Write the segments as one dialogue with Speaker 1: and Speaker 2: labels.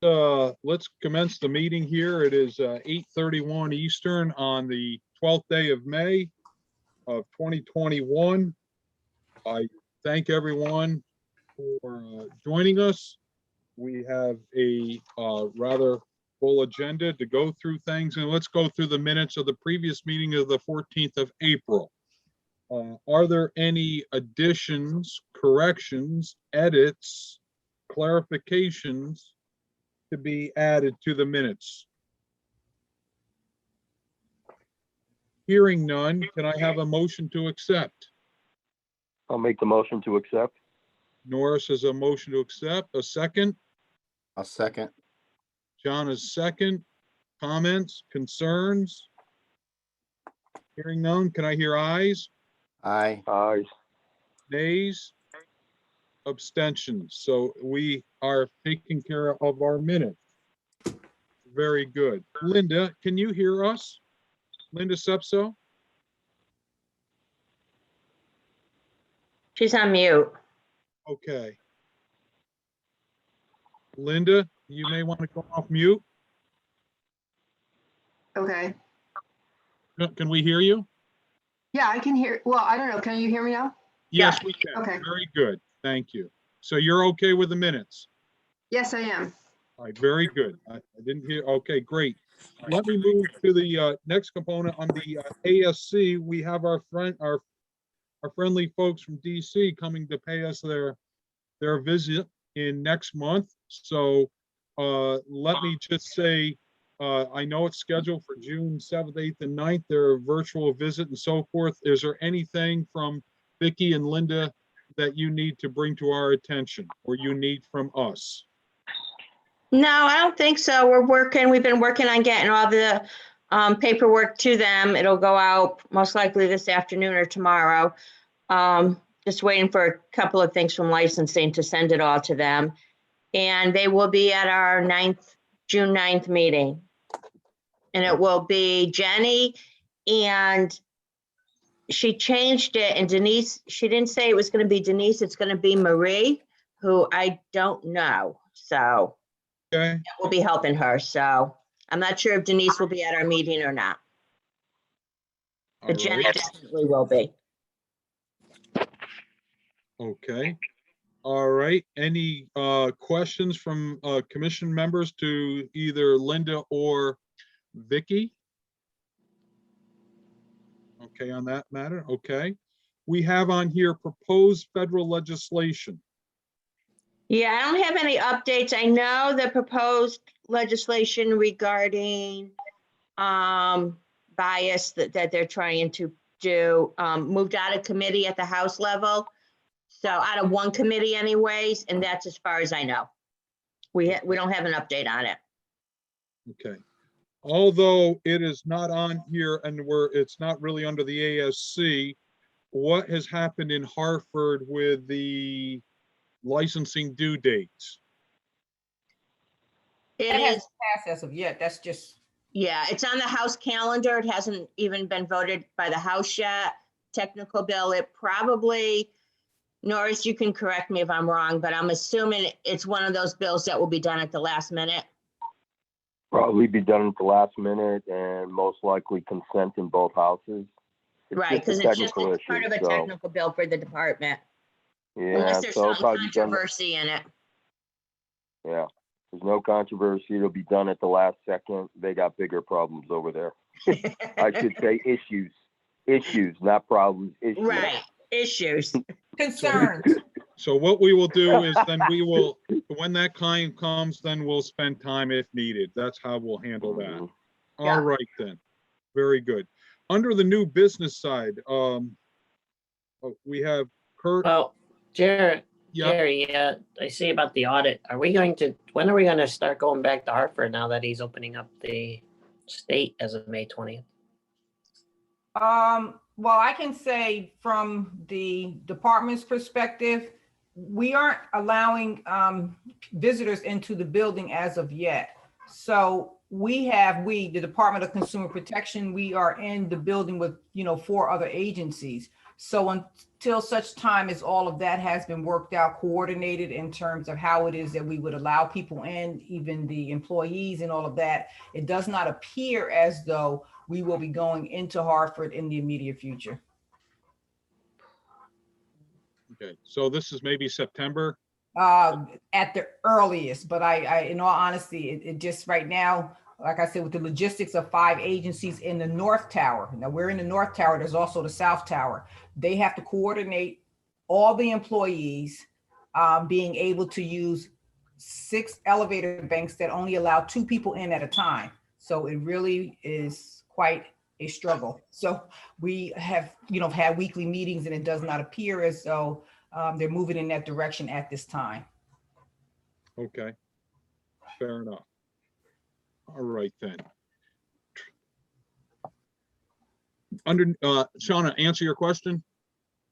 Speaker 1: let's commence the meeting here. It is 8:31 Eastern on the 12th day of May of 2021. I thank everyone for joining us. We have a rather full agenda to go through things, and let's go through the minutes of the previous meeting of the 14th of April. Are there any additions, corrections, edits, clarifications to be added to the minutes? Hearing none, can I have a motion to accept?
Speaker 2: I'll make the motion to accept.
Speaker 1: Norris has a motion to accept. A second?
Speaker 3: I'll second.
Speaker 1: John is second. Comments, concerns? Hearing none, can I hear ayes?
Speaker 3: Aye.
Speaker 2: Ayes.
Speaker 1: Nays? Abstentions. So we are taking care of our minutes. Very good. Linda, can you hear us? Linda Sepso?
Speaker 4: She's on mute.
Speaker 1: Okay. Linda, you may want to go off mute.
Speaker 5: Okay.
Speaker 1: Can we hear you?
Speaker 5: Yeah, I can hear. Well, I don't know. Can you hear me now?
Speaker 1: Yes, we can.
Speaker 5: Okay.
Speaker 1: Very good. Thank you. So you're okay with the minutes?
Speaker 5: Yes, I am.
Speaker 1: All right, very good. I didn't hear. Okay, great. Let me move to the next component on the ASC. We have our friendly folks from DC coming to pay us their visit in next month. So let me just say, I know it's scheduled for June 7th, 8th, and 9th, their virtual visit and so forth. Is there anything from Vicki and Linda that you need to bring to our attention or you need from us?
Speaker 4: No, I don't think so. We've been working on getting all the paperwork to them. It'll go out most likely this afternoon or tomorrow. Just waiting for a couple of things from licensing to send it all to them. And they will be at our June 9th meeting. And it will be Jenny, and she changed it, and Denise, she didn't say it was going to be Denise, it's going to be Marie, who I don't know. So
Speaker 1: Okay.
Speaker 4: that will be helping her. So I'm not sure if Denise will be at our meeting or not,
Speaker 1: All
Speaker 4: but Jenny
Speaker 1: right.
Speaker 4: definitely will be.
Speaker 1: Okay. All right. Any questions from commission members to either Linda or Vicki? Okay, on that matter. Okay. We have on here proposed federal legislation.
Speaker 4: Yeah, I don't have any updates. I know the proposed legislation regarding bias that they're trying to do moved out of committee at the House level. So out of one committee anyways, and that's as far as I know. We don't have an update on it.
Speaker 1: Okay. Although it is not on here and it's not really under the ASC, what has happened in Hartford with the licensing due dates?
Speaker 4: It
Speaker 6: That
Speaker 4: is,
Speaker 6: hasn't passed as of yet. That's just,
Speaker 4: yeah, it's on the House calendar. It hasn't even been voted by the House yet. Technical bill, it probably, Norris, you can correct me if I'm wrong, but I'm assuming it's one of those bills that will be done at the last minute.
Speaker 2: Probably be done at the last minute and most likely consent in both houses.
Speaker 4: Right,
Speaker 2: just a
Speaker 4: because it's just
Speaker 2: technical
Speaker 4: part of a
Speaker 2: issue, so,
Speaker 4: technical bill for the department.
Speaker 2: Yeah,
Speaker 4: Unless there's
Speaker 2: so it'll
Speaker 4: some
Speaker 2: probably be done,
Speaker 4: controversy in it.
Speaker 2: yeah. There's no controversy. It'll be done at the last second. They got bigger problems over there. I should say issues, not problems, issues.
Speaker 4: Right, issues.
Speaker 6: concerns.
Speaker 1: So what we will do is then we will, when that time comes, then we'll spend time if needed. That's how we'll handle that.
Speaker 2: Mhm.
Speaker 1: All right then. Very good. Under the new business side, we have Kurt.
Speaker 7: Well, Jerry,
Speaker 1: Yeah.
Speaker 7: I see about the audit. When are we going to start going back to Hartford now that he's opening up the state as of May 20th?
Speaker 6: Well, I can say from the department's perspective, we aren't allowing visitors into the building as of yet. So the Department of Consumer Protection, we are in the building with, 4 other agencies. So till such time as all of that has been worked out, coordinated in terms of how it is that we would allow people in, even the employees and all of that, it does not appear as though we will be going into Hartford in the immediate future.
Speaker 1: Okay, so this is maybe September.
Speaker 6: At the earliest, but I in all honesty, it just right now, like I said, with the logistics of 5 agencies in the North Tower. Now we're in the North Tower. There's also the South Tower. They have to coordinate all the employees being able to use 6 elevator banks that only allow 2 people in at a time. So it really is quite a struggle. So we have, had weekly meetings, and it does not appear as though they're moving in that direction at this time.
Speaker 1: Okay, fair enough. All right then. Shauna, answer your question?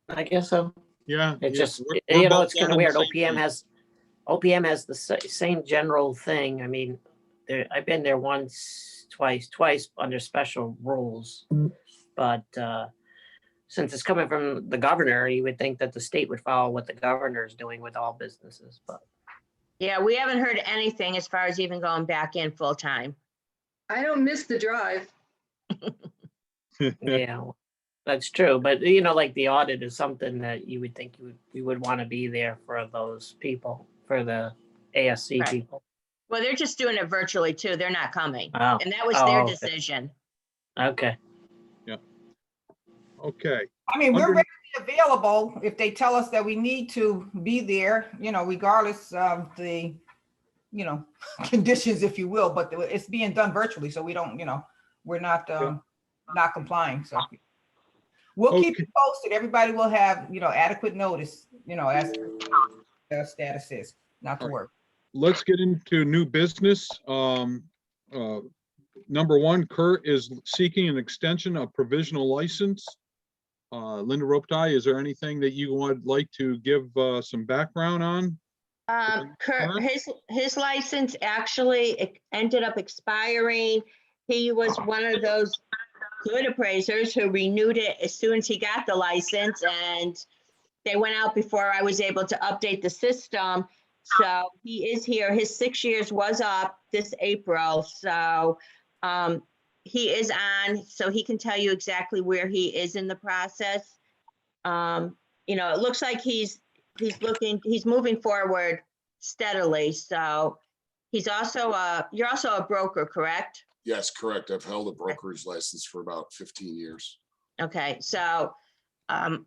Speaker 7: I guess so.
Speaker 1: Yeah.
Speaker 7: It's
Speaker 1: yeah,
Speaker 7: just,
Speaker 1: we're both
Speaker 7: it's kind
Speaker 1: on
Speaker 7: of
Speaker 1: the
Speaker 7: weird.
Speaker 1: same page.
Speaker 7: OPM has the same general thing. I mean, I've been there once, twice under special rules, but since it's coming from the governor, you would think that the state would follow what the governor is doing with all businesses, but.
Speaker 4: Yeah, we haven't heard anything as far as even going back in full time.
Speaker 5: I don't miss the drive.
Speaker 7: Yeah, that's true. But like the audit is something that you would think we would want to be there for those people, for the ASC
Speaker 4: Right.
Speaker 7: people.
Speaker 4: Well, they're just doing it virtually too. They're not coming.
Speaker 7: Oh.
Speaker 4: And that was
Speaker 7: Oh,
Speaker 4: their
Speaker 7: okay.
Speaker 4: decision.
Speaker 7: Okay.
Speaker 1: Okay,
Speaker 6: I mean, we're
Speaker 1: Under-
Speaker 6: readily available if they tell us that we need to be there, regardless of the, conditions, if you will, but it's being done virtually. So we don't, we're not, not complying. So we'll keep
Speaker 1: Okay.
Speaker 6: you posted. Everybody will have, adequate notice, as the status is, not to
Speaker 1: All right.
Speaker 6: work.
Speaker 1: let's get into new business. Number 1, Kurt is seeking an extension of provisional license. Linda Roptai, is there anything that you would like to give some background on?
Speaker 4: Kurt, his license actually ended up expiring. He was one of those good appraisers who renewed it as soon as he got the license, and they went out before I was able to update the system. So he is here. His 6 years was up this April. So he is on, so he can tell you exactly where he is in the process. It looks like he's moving forward steadily. So he's also you're also a broker, correct?
Speaker 8: Yes, correct. I've held a broker's license for about 15 years.
Speaker 4: Okay, so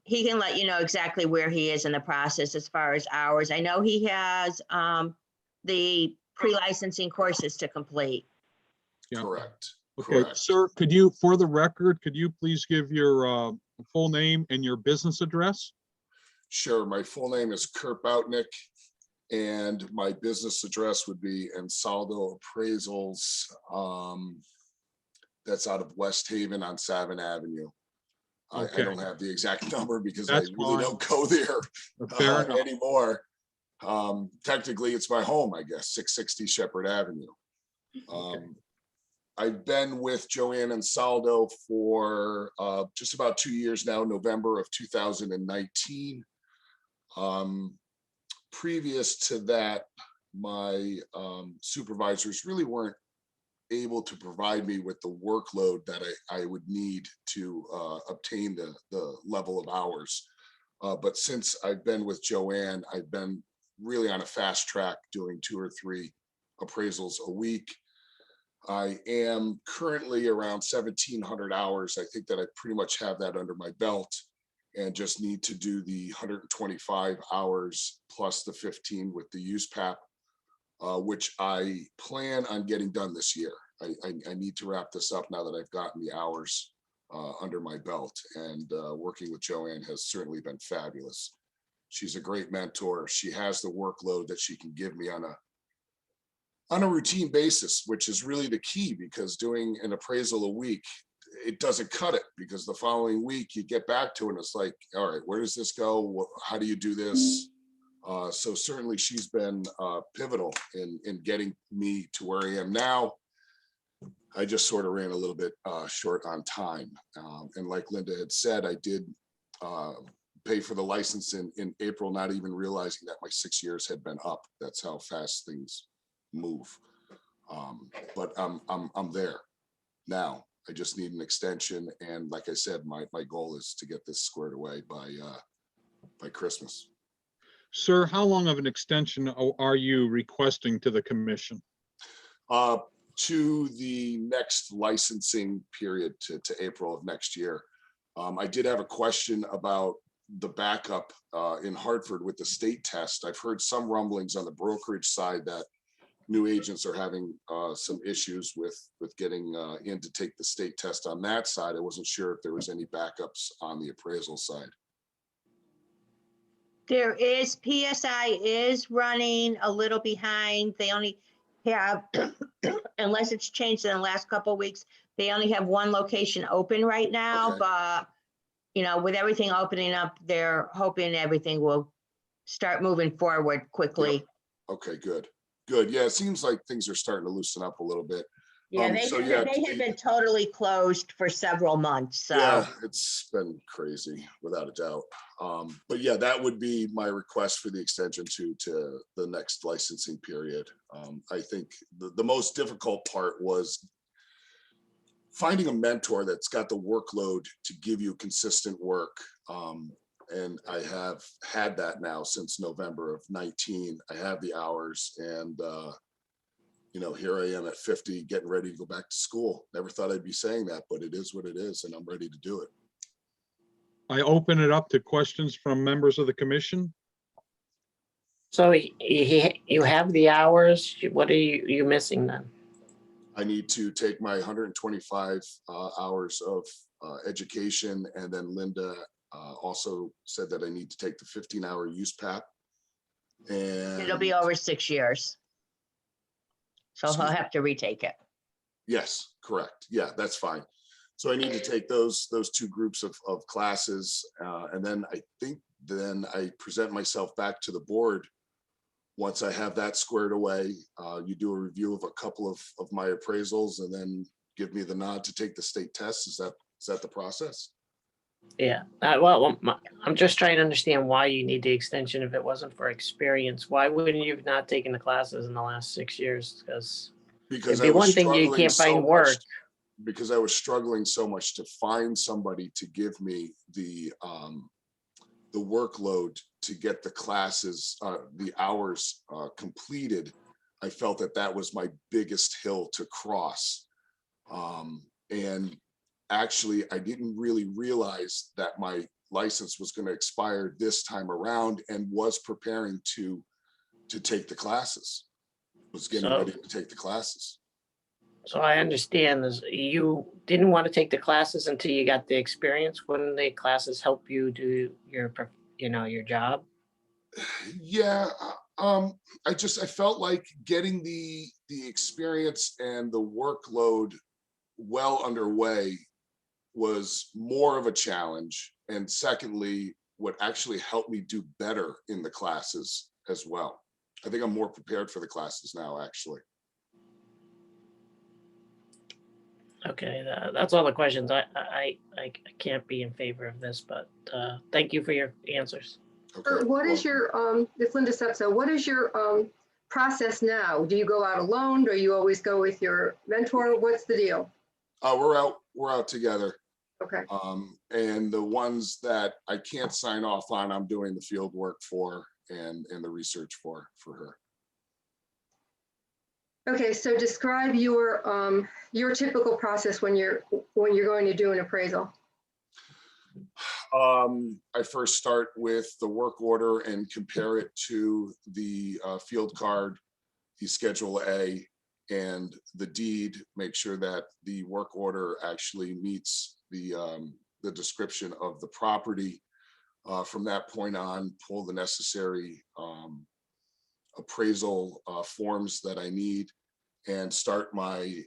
Speaker 4: he can let you know exactly where he is in the process as far as hours. I know he has the pre-licensing courses to complete.
Speaker 1: Yeah.
Speaker 8: Correct.
Speaker 1: Okay,
Speaker 8: Correct.
Speaker 1: sir, could you, for the record, could you please give your full name and your business address?
Speaker 8: Sure. My full name is Kurt Boutnick, and my business address would be Ansaldo Appraisals. That's out of West Haven on Savin Avenue.
Speaker 1: Okay.
Speaker 8: I don't have the exact number because
Speaker 1: That's
Speaker 8: I really
Speaker 1: fine.
Speaker 8: don't go there
Speaker 1: Fair enough.
Speaker 8: anymore. Technically, it's my home, I guess, 660 Shepherd Avenue. I've been with Joanne Ansaldo for just about 2 years now, November of 2019. Previous to that, my supervisors really weren't able to provide me with the workload that I would need to obtain the level of hours. But since I've been with Joanne, I've been really on a fast track doing 2 or 3 appraisals a week. I am currently around 1,700 hours. I think that I pretty much have that under my belt and just need to do the 125 hours plus the 15 with the USPAP, which I plan on getting done this year. I need to wrap this up now that I've gotten the hours under my belt, and working with Joanne has certainly been fabulous. She's a great mentor. She has the workload that she can give me on a routine basis, which is really the key, because doing an appraisal a week, it doesn't cut it, because the following week you get back to it and it's like, all right, where does this go? How do you do this? So certainly she's been pivotal in getting me to where I am now. I just sort of ran a little bit short on time. And like Linda had said, I did pay for the license in April, not even realizing that my 6 years had been up. That's how fast things move. But I'm there now. I just need an extension, and like I said, my goal is to get this squared away by Christmas.
Speaker 1: Sir, how long of an extension are you requesting to the commission?
Speaker 8: To the next licensing period, to April of next year. I did have a question about the backup in Hartford with the state test. I've heard some rumblings on the brokerage side that new agents are having some issues with getting in to take the state test on that side. I wasn't sure if there was any backups on the appraisal side.
Speaker 4: There is, PSI is running a little behind. They only have, unless it's changed in the last couple of weeks, they only have one location open right now,
Speaker 8: Okay.
Speaker 4: but you know, with everything opening up, they're hoping everything will start moving forward quickly.
Speaker 8: Okay, good. Yeah, it seems like things are starting to loosen up a little bit.
Speaker 4: Yeah,
Speaker 8: So
Speaker 4: they
Speaker 8: yeah,
Speaker 4: had been totally closed for several months, so.
Speaker 8: yeah, it's been crazy without a doubt. But yeah, that would be my request for the extension to the next licensing period. I think the most difficult part was finding a mentor that's got the workload to give you consistent work. And I have had that now since November of 19. I have the hours, and you know, here I am at 50, getting ready to go back to school. Never thought I'd be saying that, but it is what it is, and I'm ready to do it.
Speaker 1: I open it up to questions from members of the commission.
Speaker 7: So you have the hours. What are you missing then?
Speaker 8: I need to take my 125 hours of education, and then Linda also said that I need to take the 15-hour use PAP. And
Speaker 4: It'll be over 6 years. So he'll
Speaker 8: Excuse me?
Speaker 4: have to retake it.
Speaker 8: Yes, correct. Yeah, that's fine. So I need to take those two groups of classes, and then I think then I present myself back to the board. Once I have that squared away, you do a review of a couple of my appraisals, and then give me the nod to take the state test. Is that the process?
Speaker 7: Yeah. Well, I'm just trying to understand why you need the extension if it wasn't for experience. Why wouldn't you have not taken the classes in the last 6 years?
Speaker 8: Because
Speaker 7: it'd be
Speaker 8: I was
Speaker 7: one thing you
Speaker 8: struggling
Speaker 7: can't
Speaker 8: so
Speaker 7: find
Speaker 8: much.
Speaker 7: work.
Speaker 8: Because I was struggling so much to find somebody to give me the workload to get the classes, the hours completed. I felt that was my biggest hill to cross. And actually, I didn't really realize that my license was going to expire this time around, and was preparing to take the classes, was getting ready to take the classes.
Speaker 7: So I understand this. You didn't want to take the classes until you got the experience. Wouldn't the classes help you do your job?
Speaker 8: Yeah, I felt like getting the experience and the workload well underway was more of a challenge. And secondly, what actually helped me do better in the classes as well. I think I'm more prepared for the classes now, actually.
Speaker 7: Okay, that's all the questions. I can't be in favor of this, but thank you for your answers.
Speaker 8: Okay.
Speaker 5: What is your, it's Linda Sepso, what is your process now? Do you go out alone? Do you always go with your mentor? What's the deal?
Speaker 8: We're out together.
Speaker 5: Okay.
Speaker 8: And the ones that I can't sign off on, I'm doing the field work for and the research for her.
Speaker 5: Okay, so describe your typical process when you're going to do an appraisal.
Speaker 8: I first start with the work order and compare it to the field card, the Schedule A, and the deed. Make sure that the work order actually meets the description of the property. From that point on, pull the necessary appraisal forms that I need, and start my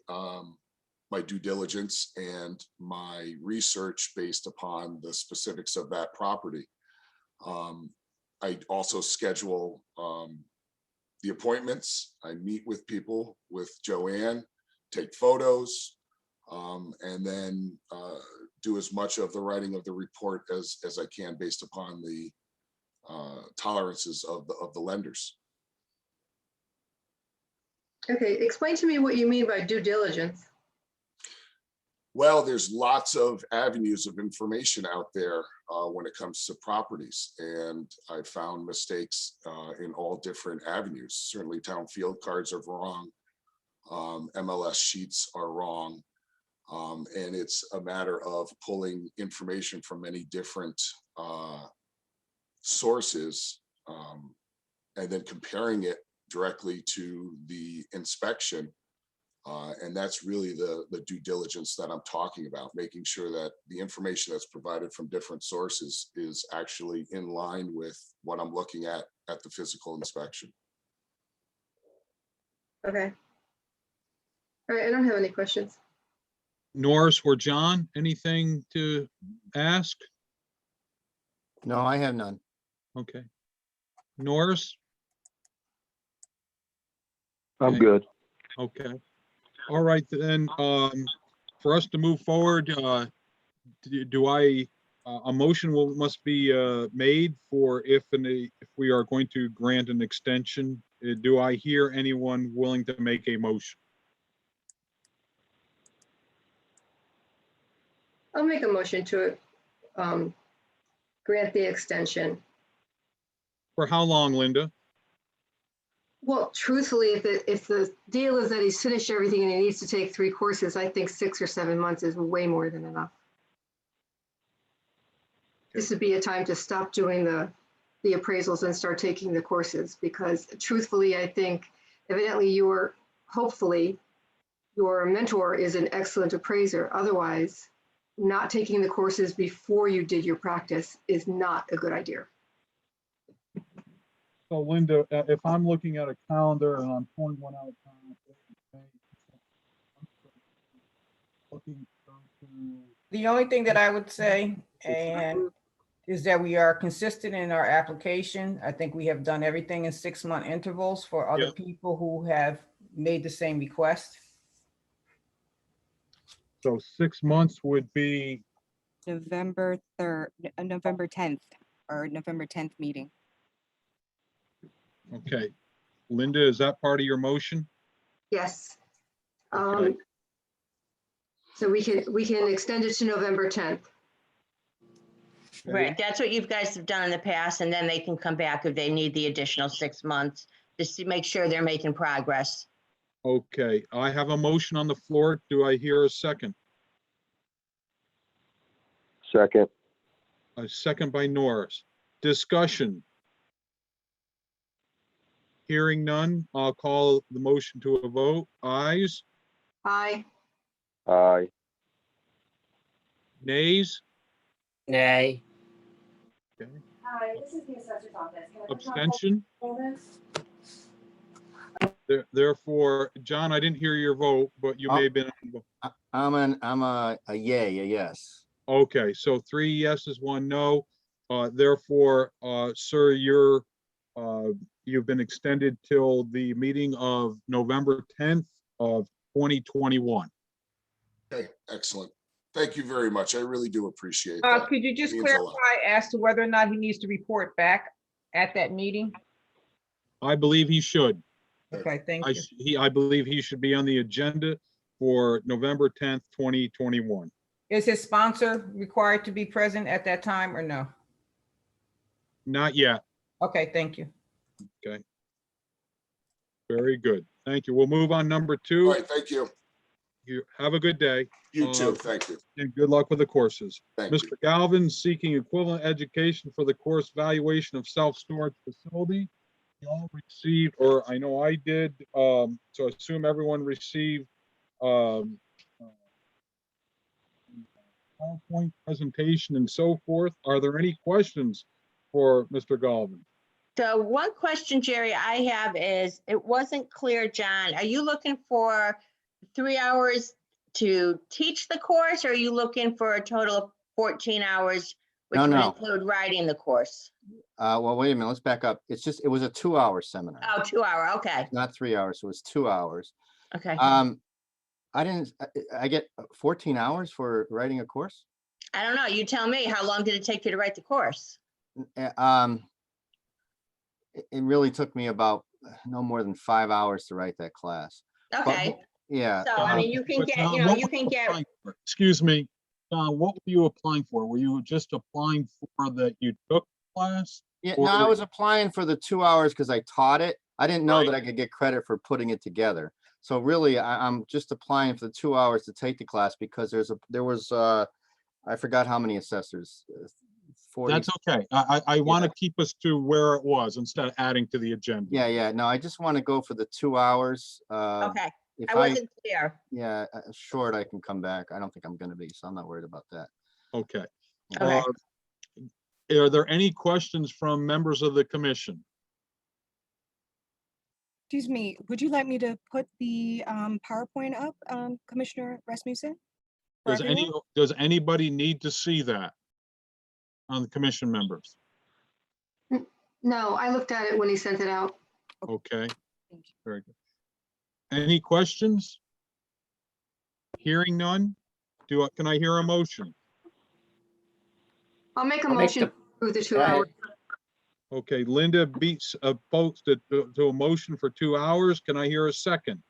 Speaker 8: my due diligence and my research based upon the specifics of that property. I also schedule the appointments. I meet with people, with Joanne, take photos, And then do as much of the writing of the report as I can based upon the tolerances of the lenders.
Speaker 5: Okay, explain to me what you mean by due diligence.
Speaker 8: Well, there's lots of avenues of information out there when it comes to properties, and I found mistakes in all different avenues. Certainly town field cards are wrong. MLS sheets are wrong. And it's a matter of pulling information from many different sources and then comparing it directly to the inspection. And that's really the due diligence that I'm talking about, making sure that the information that's provided from different sources is actually in line with what I'm looking at the physical inspection.
Speaker 5: Okay. All right, I don't have any questions.
Speaker 1: Norris or John, anything to ask?
Speaker 3: No, I have none.
Speaker 1: Okay. Norris?
Speaker 2: I'm
Speaker 1: Okay.
Speaker 2: good.
Speaker 1: Okay. All right, then, for us to move forward, a motion must be made for if we are going to grant an extension. Do I hear anyone willing to make a motion?
Speaker 5: I'll make a motion to grant the extension.
Speaker 1: For how long, Linda?
Speaker 5: Well, truthfully, if the deal is that he's finished everything and he needs to take 3 courses, I think 6 or 7 months is way more than enough. This would be a time to stop doing the appraisals and start taking the courses, because truthfully, I think evidently hopefully your mentor is an excellent appraiser. Otherwise, not taking the courses before you did your practice is not a good idea.
Speaker 1: So Linda, if I'm looking at a calendar and I'm pulling one out,
Speaker 6: The only thing that I would say, and is that we are consistent in our application. I think we have done everything in 6-month intervals for other
Speaker 1: Yep.
Speaker 6: people who have made the same request.
Speaker 1: So 6 months would be,
Speaker 9: November 3rd, November 10th, or November 10th meeting.
Speaker 1: okay. Linda, is that part of your motion?
Speaker 5: Yes.
Speaker 1: Okay.
Speaker 5: So we can extend it to November 10th.
Speaker 4: Right, that's what you guys have done in the past, and then they can come back if they need the additional 6 months, just to make sure they're making progress.
Speaker 1: Okay, I have a motion on the floor. Do I hear a second?
Speaker 2: Second.
Speaker 1: A second by Norris. Discussion. Hearing none, I'll call the motion to a vote. Ayes,
Speaker 5: Aye.
Speaker 2: Aye.
Speaker 1: nays,
Speaker 7: Nay.
Speaker 10: Hi, this is the assessor's office. Can I put you on hold
Speaker 1: abstention.
Speaker 10: for a moment?
Speaker 1: Therefore, John, I didn't hear your vote, but you may have been.
Speaker 3: I'm a yay, a yes.
Speaker 1: Okay, so 3 yeses, 1 no. Therefore, sir, you've been extended till the meeting of November 10th of 2021.
Speaker 8: Okay, excellent. Thank you very much. I really do appreciate that.
Speaker 6: Could you just
Speaker 8: Means a lot.
Speaker 6: clarify as to whether or not he needs to report back at that meeting?
Speaker 1: I believe he should.
Speaker 6: Okay, thank you.
Speaker 1: I believe he should be on the agenda for November 10th, 2021.
Speaker 6: Is his sponsor required to be present at that time or no?
Speaker 1: Not yet.
Speaker 6: Okay, thank you.
Speaker 1: Okay. Very good. Thank you. We'll move on number
Speaker 8: All
Speaker 1: 2.
Speaker 8: right, thank you.
Speaker 1: You have a good day
Speaker 8: You too, thank you.
Speaker 1: and good luck with the courses.
Speaker 8: Thank you.
Speaker 1: Mr. Galvin seeking equivalent education for the course valuation of self-storage facility. You all received, or I know I did, so I assume everyone received PowerPoint presentation and so forth. Are there any questions for Mr. Galvin?
Speaker 4: So one question, Jerry, I have is, it wasn't clear, John, are you looking for 3 hours to teach the course, or are you looking for a total of 14 hours, which would
Speaker 3: No.
Speaker 4: include writing the course?
Speaker 3: Well, wait a minute, let's back up. It was a 2-hour seminar,
Speaker 4: Oh, 2 hour, okay,
Speaker 3: not 3 hours, so it was 2 hours.
Speaker 4: okay.
Speaker 3: I I didn't, I get 14 hours for writing a course?
Speaker 4: I don't know. You tell me. How long did it take you to write the course?
Speaker 3: It really took me about no more than 5 hours to write that class. But
Speaker 4: Okay,
Speaker 3: yeah,
Speaker 4: so I mean, you can
Speaker 1: But
Speaker 4: get,
Speaker 1: John,
Speaker 4: you know,
Speaker 1: what
Speaker 4: you
Speaker 1: were
Speaker 4: can get,
Speaker 1: applying for? Excuse me, John, what were you applying for? Were you just applying for that you took class?
Speaker 3: yeah,
Speaker 1: Or
Speaker 3: no, I
Speaker 1: were-
Speaker 3: was applying for the 2 hours because I taught it. I didn't know
Speaker 1: Right.
Speaker 3: that I could get credit for putting it together. So really, I'm just applying for the 2 hours to take the class because there was, I forgot how many assessors, 40.
Speaker 1: That's okay. I want to keep us to where it was instead of adding to the agenda.
Speaker 3: Yeah, no, I just want to go for the 2 hours.
Speaker 4: okay,
Speaker 3: If
Speaker 4: I wasn't clear.
Speaker 3: yeah, short, I can come back. I don't think I'm gonna be, so I'm not worried about that.
Speaker 1: Okay.
Speaker 4: Okay.
Speaker 1: Are there any questions from members of the commission?
Speaker 9: Excuse me, would you like me to put the PowerPoint up, Commissioner Rasmussen? for everyone?
Speaker 1: Does anybody need to see that on the commission members?
Speaker 5: No, I looked at it when he sent it out.
Speaker 1: Okay,
Speaker 9: Thank you.
Speaker 1: very good. Any questions? Hearing none? Can I hear a motion?
Speaker 5: I'll make a
Speaker 7: I'll make
Speaker 5: motion
Speaker 7: the-
Speaker 5: to approve the 2
Speaker 7: Go ahead.
Speaker 5: hours.
Speaker 1: Okay, Linda beats opposed to a motion for 2 hours. Can I hear a second?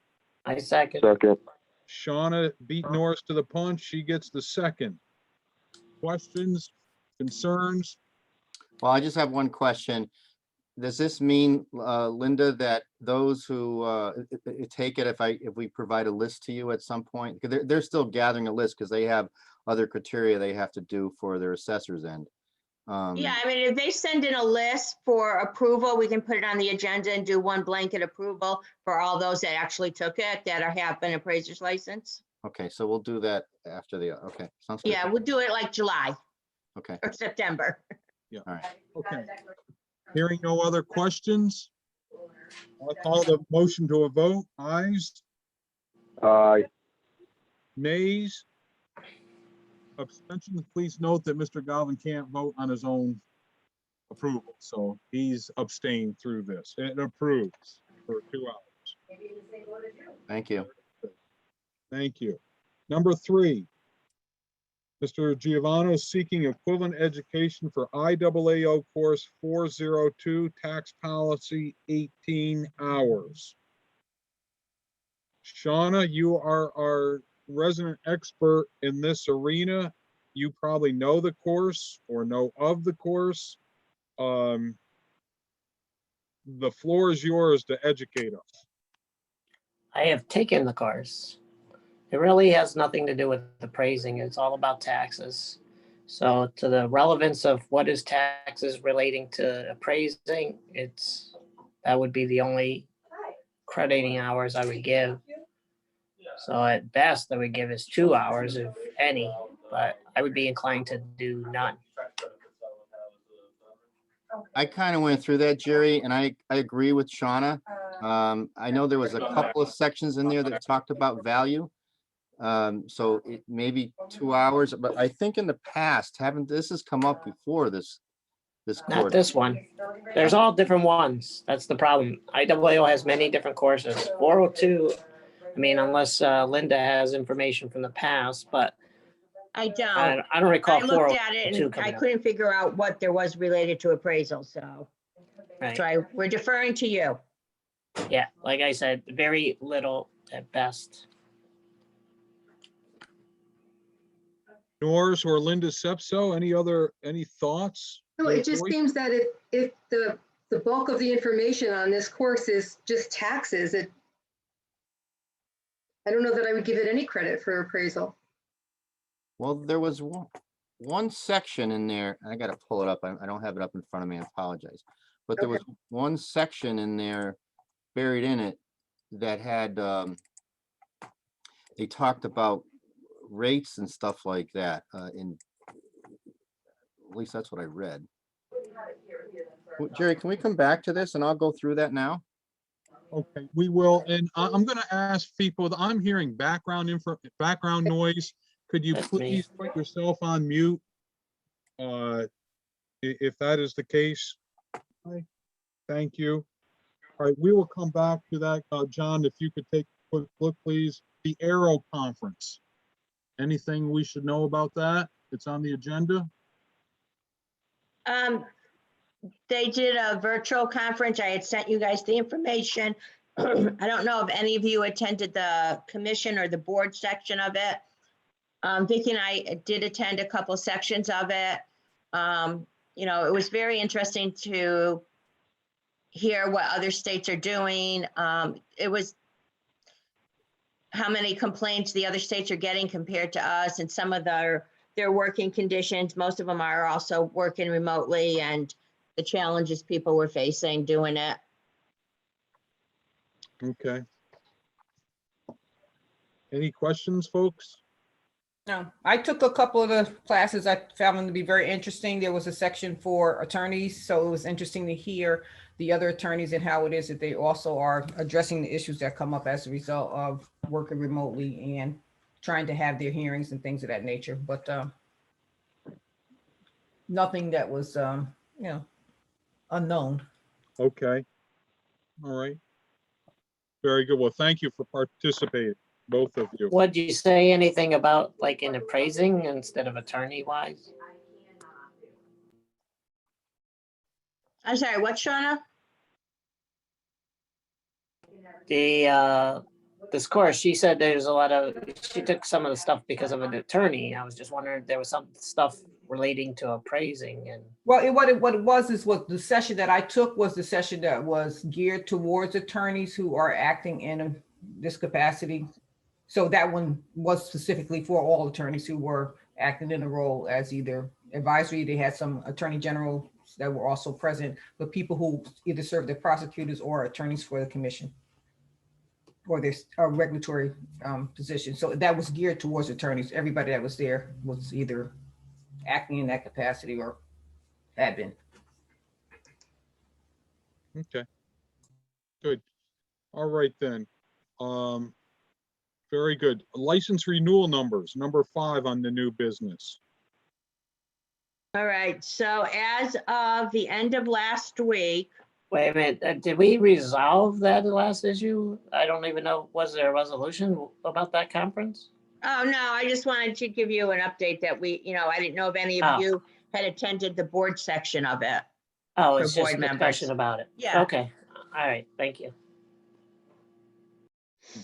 Speaker 7: I second.
Speaker 2: Second.
Speaker 1: Shauna beat Norris to the punch. She gets the second. Questions, concerns?
Speaker 3: Well, I just have one question. Does this mean, Linda, that those who take it, if we provide a list to you at some point, because they're still gathering a list because they have other criteria they have to do for their assessor's end.
Speaker 4: Yeah, I mean, if they send in a list for approval, we can put it on the agenda and do one blanket approval for all those that actually took it, that have an appraiser's license.
Speaker 3: Okay, so we'll do that after the, okay, sounds good.
Speaker 4: Yeah, we'll do it like July
Speaker 3: Okay,
Speaker 4: or September.
Speaker 3: all right.
Speaker 1: Okay. Hearing no other questions? I'll call the motion to a vote. Ayes,
Speaker 2: Aye.
Speaker 1: nays? Abstentions, please note that Mr. Galvin can't vote on his own approval, so he's abstained through this. It approves for 2 hours.
Speaker 3: Thank you.
Speaker 1: Thank you. Number 3, Mr. Giovanni is seeking equivalent education for IAAO course 402, tax policy 18 hours. Shauna, you are our resident expert in this arena. You probably know the course or know of the course. The floor is yours to educate us.
Speaker 7: I have taken the course. It really has nothing to do with appraising. It's all about taxes. So to the relevance of what is taxes relating to appraising, that would be the only crediting hours I would give. So at best, I would give is 2 hours, if any, but I would be inclined to do none.
Speaker 3: I kind of went through that, Jerry, and I agree with Shauna. I know there was a couple of sections in there that talked about value. So it may be 2 hours, but I think in the past, this has come up before this
Speaker 7: Not
Speaker 3: course.
Speaker 7: this one. There's all different ones. That's the problem. IAAO has many different courses. 402, I mean, unless Linda has information from the past, but
Speaker 4: I don't.
Speaker 7: I don't recall
Speaker 4: I looked at
Speaker 7: 402
Speaker 4: it and I
Speaker 7: coming up.
Speaker 4: couldn't figure out what there was related to appraisal, so.
Speaker 7: Right.
Speaker 4: We're deferring to you.
Speaker 7: Yeah, like I said, very little at best.
Speaker 1: Norris or Linda Sepso, any thoughts?
Speaker 5: No, it just seems that if the bulk of the information on this course is just taxes, I don't know that I would give it any credit for appraisal.
Speaker 3: Well, there was one section in there, I gotta pull it up. I don't have it up in front of me. I apologize. But there was one section in there buried in it that had, they talked about rates and stuff like that, at least that's what I read. Jerry, can we come back to this and I'll go through that now?
Speaker 1: Okay, we will, and I'm gonna ask people, I'm hearing background noise. Could you
Speaker 7: That's me.
Speaker 1: please put yourself on mute? If that is the case. Okay, thank you. All right, we will come back to that. John, if you could take Look, please. The Aero Conference. Anything we should know about that? It's on the agenda?
Speaker 4: They did a virtual conference. I had sent you guys the information. I don't know if any of you attended the commission or the board section of it. Vicki and I did attend a couple sections of it. You know, it was very interesting to hear what other states are doing. It was how many complaints the other states are getting compared to us, and some of their working conditions. Most of them are also working remotely, and the challenges people were facing doing it.
Speaker 1: Okay. Any questions, folks?
Speaker 6: No, I took a couple of the classes. I found them to be very interesting. There was a section for attorneys, so it was interesting to hear the other attorneys and how it is that they also are addressing the issues that come up as a result of working remotely and trying to have their hearings and things of that nature. But nothing that was, you know, unknown.
Speaker 1: Okay. All right. Very good. Well, thank you for participating, both of you.
Speaker 7: Would you say anything about like in appraising instead of attorney wise?
Speaker 4: I'm sorry, what, Shauna?
Speaker 7: This course, she said there's a lot of, she took some of the stuff because of an attorney. I was just wondering if there was some stuff relating to appraising and.
Speaker 6: Well, what it was is what the session that I took was the session that was geared towards attorneys who are acting in this capacity. So that one was specifically for all attorneys who were acting in a role as either advisory. They had some attorney generals that were also present, but people who either served as prosecutors or attorneys for the commission or their regulatory position. So that was geared towards attorneys. Everybody that was there was either acting in that capacity or had been.
Speaker 1: Okay. Good. All right then. Very good. License renewal numbers, number 5 on the new business.
Speaker 4: All right, so as of the end of last week,
Speaker 7: Wait a minute, did we resolve that last issue? I don't even know, was there a resolution about that conference?
Speaker 4: oh no, I just wanted to give you an update that we, you know, I didn't know if any of
Speaker 7: Oh.
Speaker 4: you had attended the board section of it.
Speaker 7: Oh,
Speaker 4: For
Speaker 7: it's just
Speaker 4: board members.
Speaker 7: discussion about it.
Speaker 4: Yeah.
Speaker 7: Okay, all right, thank you.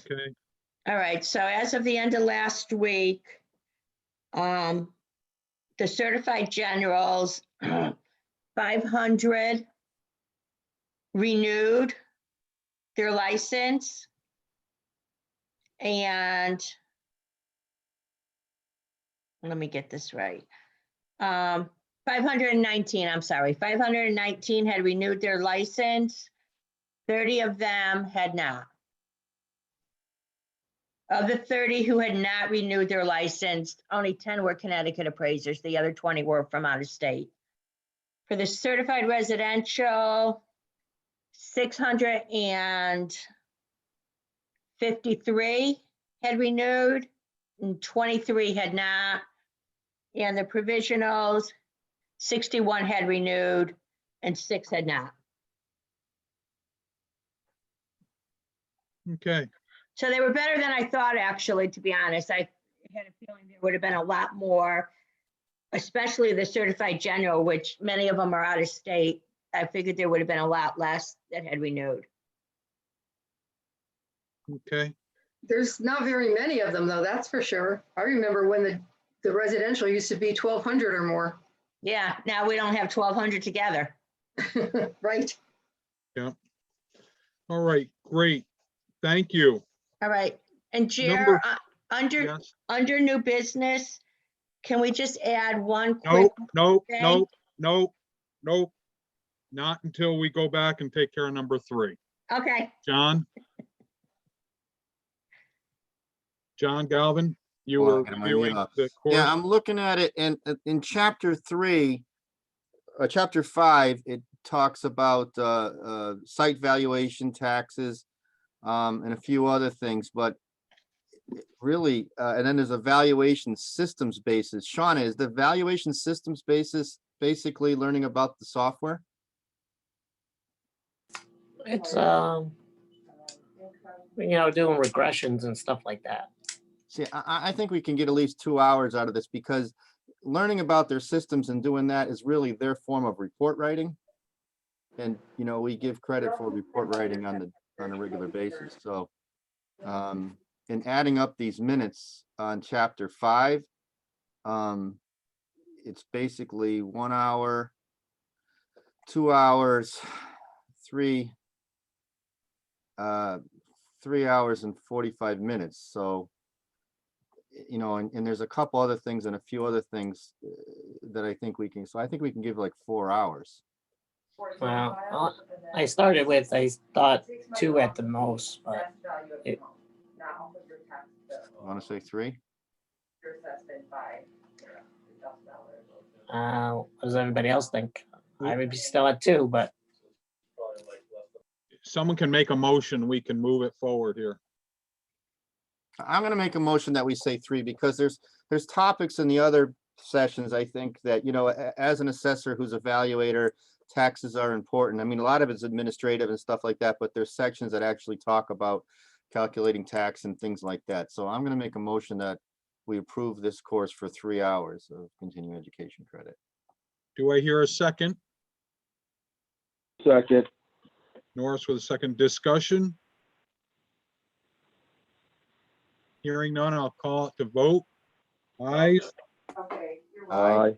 Speaker 1: Okay.
Speaker 4: All right, so as of the end of last week, the certified generals, 500 renewed their license. And let me get this right. 519, I'm sorry, 519 had renewed their license. 30 of them had not. Of the 30 who had not renewed their license, only 10 were Connecticut appraisers. The other 20 were from out of state. For the certified residential, 653 had renewed and 23 had not. And the provisionals, 61 had renewed and 6 had not.
Speaker 1: Okay.
Speaker 4: So they were better than I thought, actually, to be honest. I had a feeling there would have been a lot more, especially the certified general, which many of them are out of state. I figured there would have been a lot less that had renewed.
Speaker 1: Okay.
Speaker 5: There's not very many of them, though, that's for sure. I remember when the residential used to be 1,200 or more.
Speaker 4: Yeah, now we don't have 1,200 together.
Speaker 5: Right.
Speaker 1: Yeah. All right, great. Thank you.
Speaker 4: All right. And
Speaker 1: Number-
Speaker 4: Jer,
Speaker 1: Yes.
Speaker 4: under new business, can we just add one quick?
Speaker 1: Nope,
Speaker 4: thing?
Speaker 1: nope. Not until we go back and take care of number 3.
Speaker 4: Okay.
Speaker 1: John Galvin, you
Speaker 3: Hold on,
Speaker 1: were
Speaker 3: I gotta bring it
Speaker 1: reviewing
Speaker 3: up.
Speaker 1: the course.
Speaker 3: Yeah, I'm looking at it and in chapter 3, chapter 5, it talks about site valuation taxes and a few other things, but really, and then there's a valuation systems basis. Shauna, is the valuation systems basis basically learning about the software?
Speaker 7: It's doing regressions and stuff like that.
Speaker 3: See, I think we can get at least 2 hours out of this because learning about their systems and doing that is really their form of report writing. And, we give credit for report writing on a regular basis. So, in adding up these minutes on chapter 5, it's basically 1 hour, 2 hours, 3 hours and 45 minutes. So, and there's a couple other things and a few other things that I think we can, so I think we can give like 4 hours.
Speaker 7: Well, I started with, I thought 2 at the most, but
Speaker 3: I want to say 3.
Speaker 7: What does everybody else think? I would be still at 2, but
Speaker 1: Someone can make a motion, we can move it forward here.
Speaker 3: I'm going to make a motion that we say 3 because there's topics in the other sessions, I think that, as an assessor who's evaluator, taxes are important. I mean, a lot of it's administrative and stuff like that, but there's sections that actually talk about calculating tax and things like that. So I'm going to make a motion that we approve this course for 3 hours of continuing education credit.
Speaker 1: Do I hear a second?
Speaker 2: Second.
Speaker 1: Norris with a second. Discussion? Hearing none, I'll call it to vote. Ayes,
Speaker 2: Aye.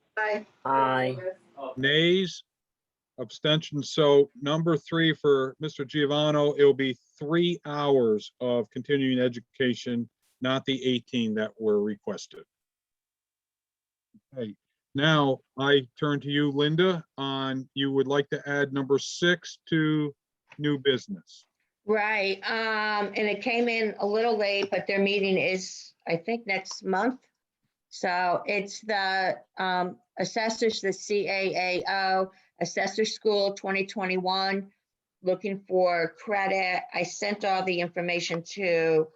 Speaker 7: I,
Speaker 1: nays, abstentions. So number 3 for Mr. Giovanni, it'll be 3 hours of continuing education, not the 18 that were requested. Okay, now I turn to you, Linda, you would like to add number 6 to new business.
Speaker 4: Right, and it came in a little late, but their meeting is, I think, next month. So it's the assessors, the CAAO, Assessor School 2021, looking for credit. I sent all the information to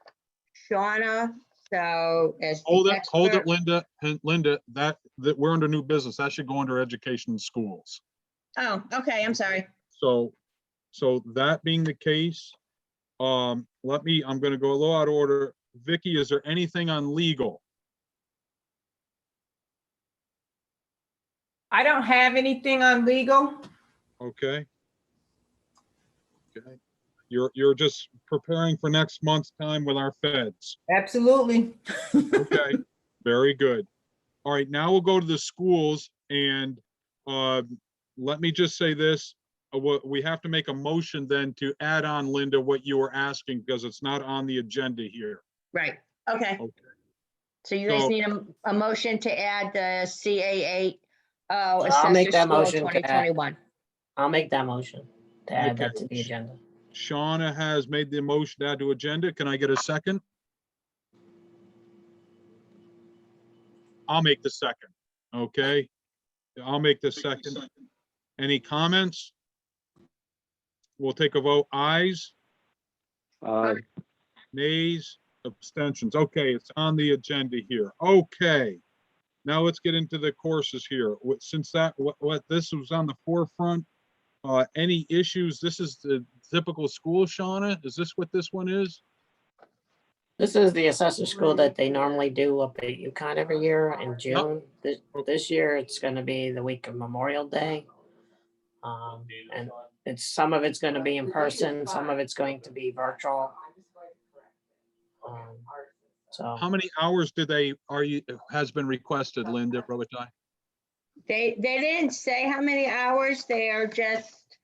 Speaker 4: Shauna, so as
Speaker 1: Hold
Speaker 4: the
Speaker 1: it, hold it,
Speaker 4: expert.
Speaker 1: Linda. And Linda, that we're under new business. That should go under education and schools.
Speaker 4: Oh, okay, I'm sorry.
Speaker 1: So that being the case, I'm going to go a little out of order. Vicky, is there anything on legal?
Speaker 6: I don't have anything on legal.
Speaker 1: Okay. Okay. You're just preparing for next month's time with our feds.
Speaker 6: Absolutely.
Speaker 1: Okay, very good. All right, now we'll go to the schools and let me just say this. We have to make a motion then to add on, Linda, what you were asking because it's not on the agenda here.
Speaker 4: Right, okay.
Speaker 1: Okay.
Speaker 4: So you guys
Speaker 1: So-
Speaker 4: need a motion to add the CAAO
Speaker 7: I'll
Speaker 4: Assessor
Speaker 7: make that
Speaker 4: School
Speaker 7: motion to add.
Speaker 4: 2021.
Speaker 7: I'll make that motion to add that
Speaker 1: Okay.
Speaker 7: to the agenda.
Speaker 1: Shauna has made the motion to add to agenda. Can I get a second? I'll make the second. Okay. I'll make the second. Any comments? We'll take a vote. Ayes,
Speaker 2: Aye.
Speaker 1: nays, abstentions. Okay, it's on the agenda here. Okay. Now let's get into the courses here. Since what this was on the forefront, any issues? This is the typical school, Shauna? Is this what this one is?
Speaker 7: This is the assessor school that they normally do up at UConn every year in June. This year, it's going to be the week of Memorial Day. And some of it's going to be in person, some of it's going to be virtual. So
Speaker 1: How many hours has been requested, Linda Robitaille?
Speaker 4: They didn't say how many hours, they are just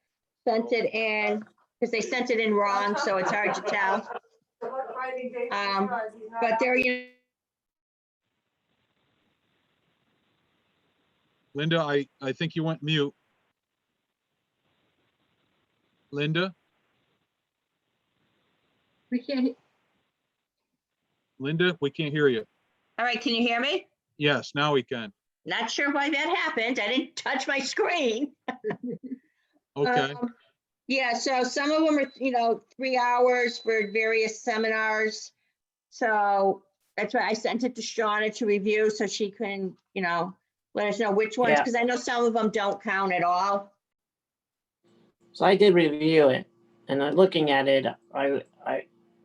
Speaker 4: sent it in, because they sent it in wrong, so it's hard to tell. But they're,
Speaker 1: Linda, I think you went mute. Linda?
Speaker 4: we can't,
Speaker 1: Linda, we can't hear you.
Speaker 4: all right, can you hear me?
Speaker 1: Yes, now we can.
Speaker 4: Not sure why that happened, I didn't touch my screen.
Speaker 1: Okay,
Speaker 4: Yeah, so some of them are, 3 hours for various seminars. So that's why I sent it to Shauna to review so she can, let us know which ones,
Speaker 7: Yeah.
Speaker 4: because I know some of them don't count at all.
Speaker 7: I did review it, and looking at it,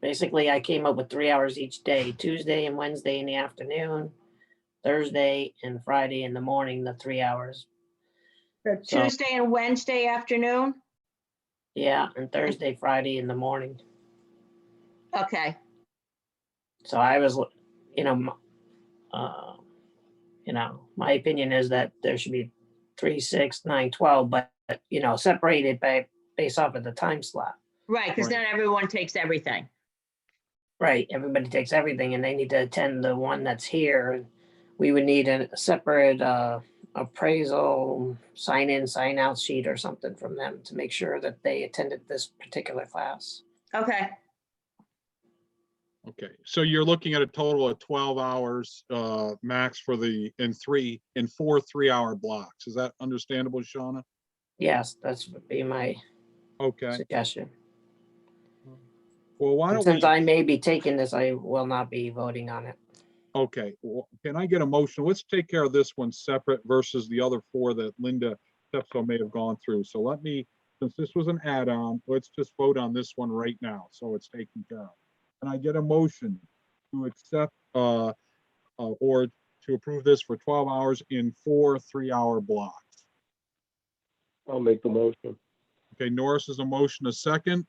Speaker 7: basically I came up with 3 hours each day, Tuesday and Wednesday in the afternoon, Thursday and Friday in the morning, the 3 hours.
Speaker 4: So
Speaker 7: So-
Speaker 4: Tuesday and Wednesday afternoon?
Speaker 7: Yeah, and Thursday, Friday in the morning.
Speaker 4: Okay,
Speaker 7: So I was, you know, my opinion is that there should be 3, 6, 9, 12, but, separated based off of the time slot.
Speaker 4: right, because
Speaker 1: Right.
Speaker 4: not everyone takes everything.
Speaker 7: Right, everybody takes everything and they need to attend the one that's here. And we would need a separate appraisal, sign in, sign out sheet or something from them to make sure that they attended this particular class.
Speaker 4: Okay,
Speaker 1: Okay, so you're looking at a total of 12 hours max for in 4 3-hour blocks. Is that understandable, Shauna?
Speaker 7: Yes, that's would be my
Speaker 1: Okay,
Speaker 7: suggestion.
Speaker 1: well, why
Speaker 7: And
Speaker 1: don't
Speaker 7: since
Speaker 1: we,
Speaker 7: I may be taking this, I will not be voting on it.
Speaker 1: okay, well, can I get a motion? Let's take care of this one separate versus the other 4 that Linda Stepso may have gone through. So let me, since this was an add-on, let's just vote on this one right now, so it's taken care of. Can I get a motion to accept or to approve this for 12 hours in 4 3-hour blocks?
Speaker 2: I'll make the motion.
Speaker 1: Okay, Norris is a motion, a second.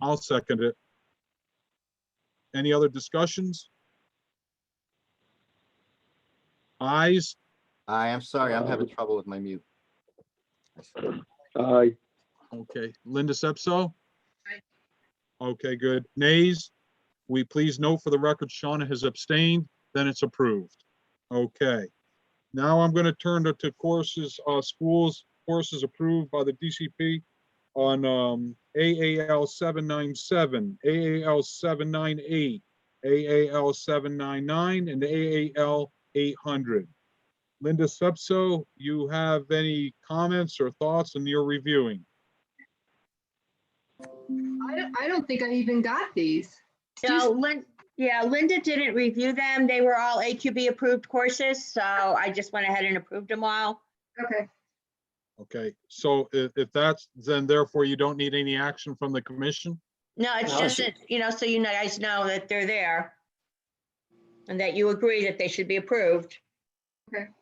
Speaker 1: I'll second it. Any other discussions? Ayes?
Speaker 3: I'm sorry, I'm having trouble with my mute.
Speaker 2: Aye.
Speaker 1: Okay, Linda Sepso? Okay, good. Nays? We please note for the record, Shauna has abstained, then it's approved. Okay. Now I'm going to turn to courses, schools, courses approved by the DCP on AAL 797, AAL 798, AAL 799, and AAL 800. Linda Sepso, you have any comments or thoughts in your reviewing?
Speaker 5: I don't think I even got these.
Speaker 4: so Linda didn't review them. They were all AQB approved courses, so I just went ahead and approved them all.
Speaker 5: Okay,
Speaker 1: Okay, so if that's, then therefore you don't need any action from the commission?
Speaker 4: No, it's
Speaker 7: No,
Speaker 4: just
Speaker 7: she-
Speaker 4: that, so you guys know that they're there. And that you agree that they should be approved.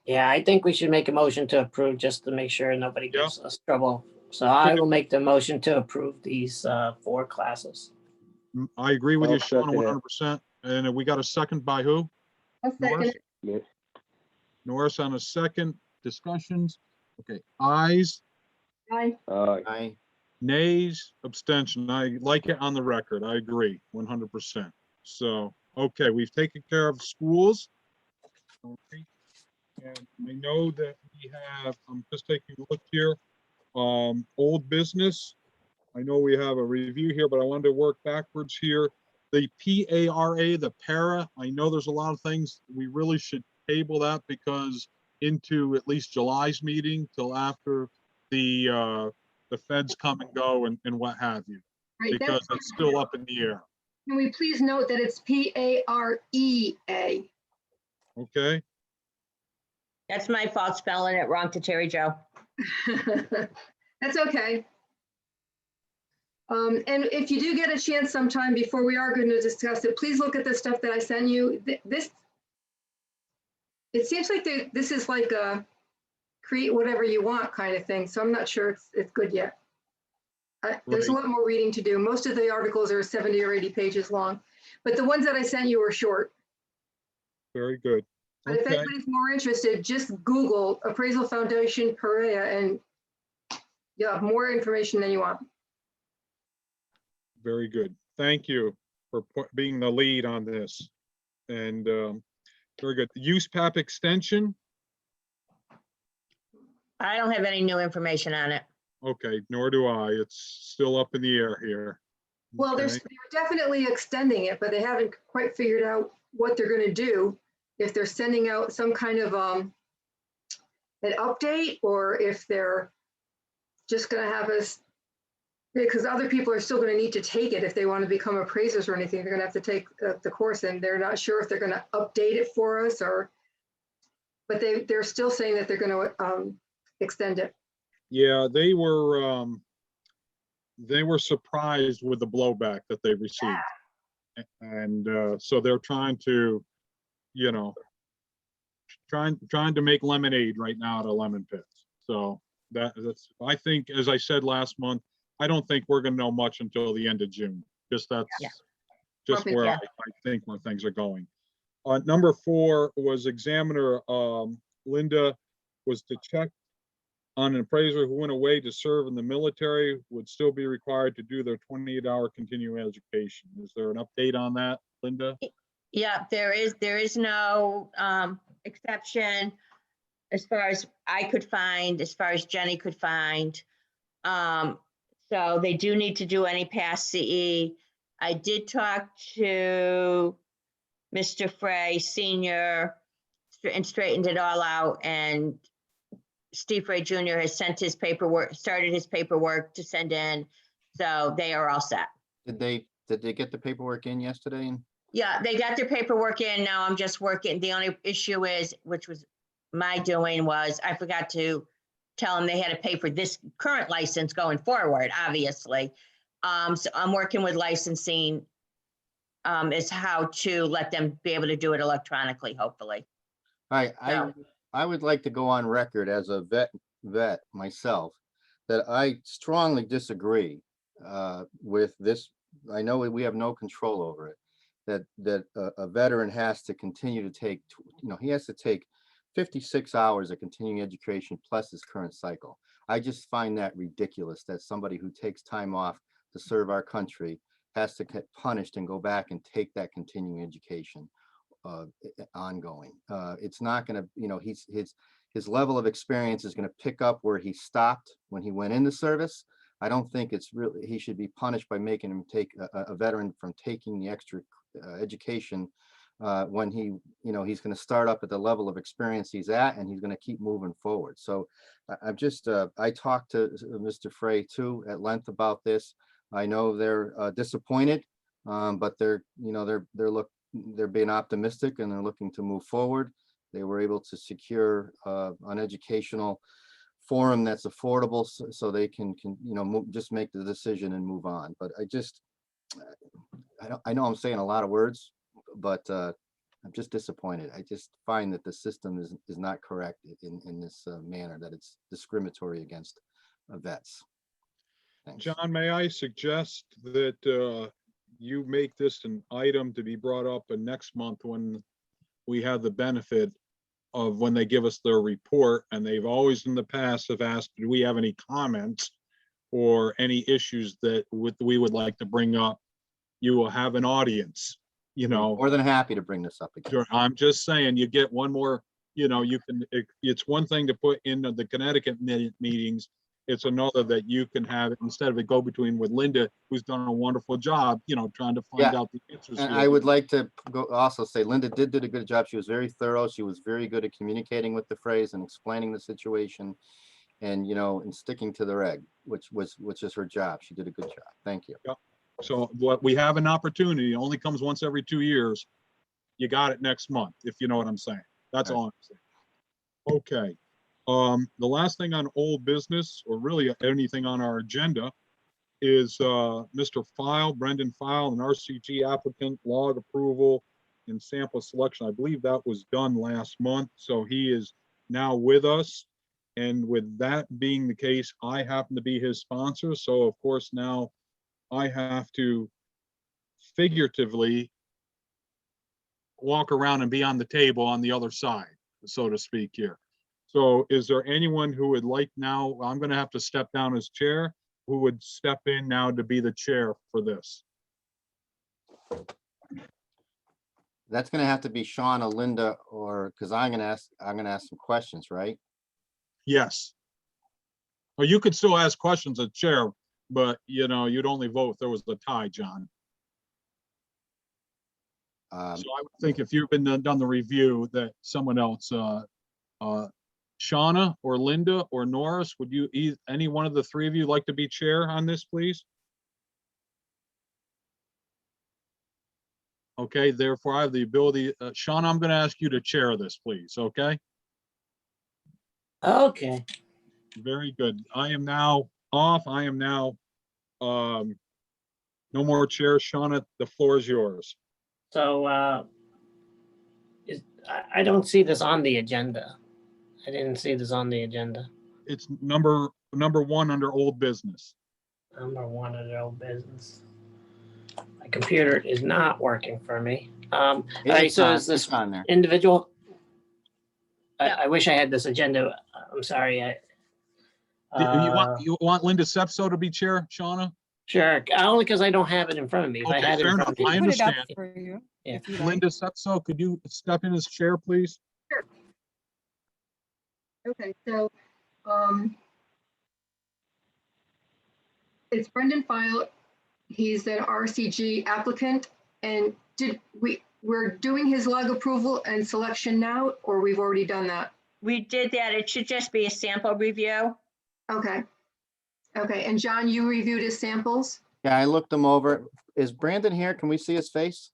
Speaker 7: Yeah, I think we should make a motion to approve just to make sure nobody
Speaker 1: Yeah.
Speaker 7: gives us trouble. So I will make the motion to approve these 4 classes.
Speaker 1: I agree with you,
Speaker 2: I'll
Speaker 1: Shauna,
Speaker 2: second it.
Speaker 1: 100%. And we got a second by who?
Speaker 5: I'll second
Speaker 1: Norris?
Speaker 5: it.
Speaker 2: Yes.
Speaker 1: Norris on a second. Discussions? Okay, ayes,
Speaker 5: Aye.
Speaker 3: I,
Speaker 1: nays, abstention. I like it on the record. I agree, 100%. So, okay, we've taken care of schools. Okay. And I know that we have, I'm just taking a look here, old business. I know we have a review here, but I wanted to work backwards here. The PARA, the para, I know there's a lot of things, we really should table that because into at least July's meeting till after the feds come and go and what have you,
Speaker 5: Right,
Speaker 1: because that's still up in the air.
Speaker 5: can we please note that it's PAREA?
Speaker 1: Okay,
Speaker 4: That's my fault spelling it wrong to Terry Jo.
Speaker 5: That's okay. And if you do get a chance sometime before we are going to discuss it, please look at the stuff that I sent you. This, it seems like this is like a create whatever you want kind of thing. So I'm not sure it's good yet. There's a
Speaker 1: Right.
Speaker 5: lot more reading to do. Most of the articles are 70 or 80 pages long, but the ones that I sent you are short.
Speaker 1: very good.
Speaker 5: But if
Speaker 1: Okay,
Speaker 5: anybody's more interested, just Google Appraisal Foundation Perea and you'll have more information than you want.
Speaker 1: very good. Thank you for being the lead on this. And very good. Use PAP extension.
Speaker 4: I don't have any new information on it.
Speaker 1: Okay, nor do I. It's still up in the air here.
Speaker 5: Well, they're
Speaker 1: Okay.
Speaker 5: definitely extending it, but they haven't quite figured out what they're going to do. If they're sending out some kind of an update, or if they're just going to have us, because other people are still going to need to take it if they want to become appraisers or anything. They're going to have to take the course, and they're not sure if they're going to update it for us or. But they're still saying that they're going to extend it.
Speaker 1: Yeah, they were, they were surprised with the blowback that they received. And so they're trying to, you know, trying to make lemonade right now out of lemon pits. So that's, I think, as I said last month, I don't think we're gonna know much until the end of June. Just that's
Speaker 4: Yeah.
Speaker 1: just where
Speaker 4: Yeah.
Speaker 1: I think where things are going. Number 4 was examiner Linda was to check on an appraiser who went away to serve in the military would still be required to do their 28-hour continuing education. Is there an update on that, Linda?
Speaker 4: Yeah, there is no exception as far as I could find, as far as Jenny could find. So they do need to do any past CE. I did talk to Mr. Frey Senior and straightened it all out, and Steve Frey Jr. has sent his paperwork, started his paperwork to send in. So they are all set.
Speaker 3: Did they get the paperwork in yesterday? And
Speaker 4: Yeah, they got their paperwork in. Now I'm just working. The only issue is, which was my doing, was I forgot to tell them they had to pay for this current license going forward, obviously. So I'm working with licensing is how to let them be able to do it electronically, hopefully.
Speaker 3: I would like to go on record as a vet myself, that I strongly disagree with this. I know we have no control over it, that a veteran has to continue to take, he has to take 56 hours of continuing education plus his current cycle. I just find that ridiculous that somebody who takes time off to serve our country has to get punished and go back and take that continuing education ongoing. It's not going to, his level of experience is going to pick up where he stopped when he went into service. I don't think it's really, he should be punished by making him take a veteran from taking the extra education when he's going to start up at the level of experience he's at, and he's going to keep moving forward. So I've just, I talked to Mr. Frey too at length about this. I know they're disappointed, but they're being optimistic and they're looking to move forward. They were able to secure an educational forum that's affordable, so they can just make the decision and move on. But I know I'm saying a lot of words, but I'm just disappointed. I just find that the system is not correct in this manner, that it's discriminatory against vets. Thanks.
Speaker 1: John, may I suggest that you make this an item to be brought up in next month when we have the benefit of when they give us their report, and they've always in the past have asked, do we have any comments or any issues that we would like to bring up? You will have an audience,
Speaker 3: More than happy to bring this up again.
Speaker 1: Sure. I'm just saying, you get one more, you can, it's one thing to put in the Connecticut meetings. It's another that you can have, instead of a go-between with Linda, who's done a wonderful job, trying to find out the answers.
Speaker 3: And
Speaker 1: here.
Speaker 3: I would like to also say Linda did a good job. She was very thorough. She was very good at communicating with the Freys and explaining the situation, and and sticking to the reg, which is her job. She did a good job. Thank you.
Speaker 1: Yep. So what we have an opportunity, it only comes once every 2 years. You got it next month, if you know what I'm saying. That's all I'm saying. Okay. The last thing on old business, or really anything on our agenda, is Mr. Brendan File, an RCG applicant, log approval and sample selection. I believe that was done last month, so he is now with us. And with that being the case, I happen to be his sponsor, so of course now I have to figuratively walk around and be on the table on the other side, so to speak here. So is there anyone who would like now, I'm going to have to step down as chair, who would step in now to be the chair for this?
Speaker 3: That's going to have to be Shauna, Linda, or because I'm going to ask some questions, right?
Speaker 1: Yes. Well, you could still ask questions as chair, but you'd only vote if there was a tie, John. So I would think if you've been done the review, that someone else, Shauna or Linda or Norris, would you, any one of the three of you like to be chair on this, please? Okay, therefore I have the ability, Shauna, I'm going to ask you to chair this, please. Okay.
Speaker 7: Okay.
Speaker 1: Very good. I am now off. I am now No more chairs. Shauna, the floor is yours.
Speaker 7: So I don't see this on the agenda. I didn't see this on the agenda.
Speaker 1: It's number one under old business.
Speaker 7: Number one of their old business. My computer is not working for me. All right, so is this
Speaker 3: It's on there.
Speaker 7: individual?
Speaker 4: Yeah.
Speaker 7: I wish I had this agenda. I'm sorry.
Speaker 1: You want Linda Sepso to be chair, Shauna?
Speaker 7: Sure, only because I don't have it in front of me. If I
Speaker 1: Okay,
Speaker 7: had it
Speaker 1: fair
Speaker 7: in
Speaker 1: enough.
Speaker 7: front of me.
Speaker 1: I
Speaker 9: Put it up
Speaker 1: understand.
Speaker 9: for you.
Speaker 7: Yeah.
Speaker 9: If you like.
Speaker 1: Linda Sepso, could you step in as chair, please?
Speaker 5: Okay, so, it's Brendan File. He's an RCG applicant, and we're doing his log approval and selection now, or we've already done that?
Speaker 4: We did that. It should just be a sample review.
Speaker 5: Okay. Okay, and John, you reviewed his samples?
Speaker 3: Yeah, I looked them over. Is Brandon here? Can we see his face?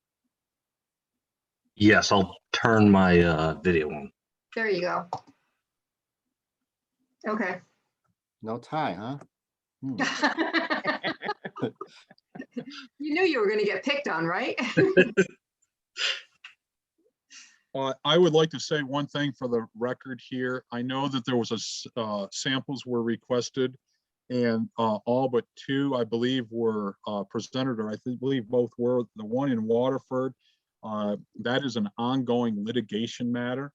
Speaker 11: Yes, I'll turn my video on.
Speaker 5: There you go. Okay.
Speaker 3: No tie, huh?
Speaker 5: You knew you were gonna get picked on, right?
Speaker 1: I would like to say one thing for the record here. I know that there was samples were requested, and all but two, I believe, were presented, or I believe both were. The one in Waterford, that is an ongoing litigation matter.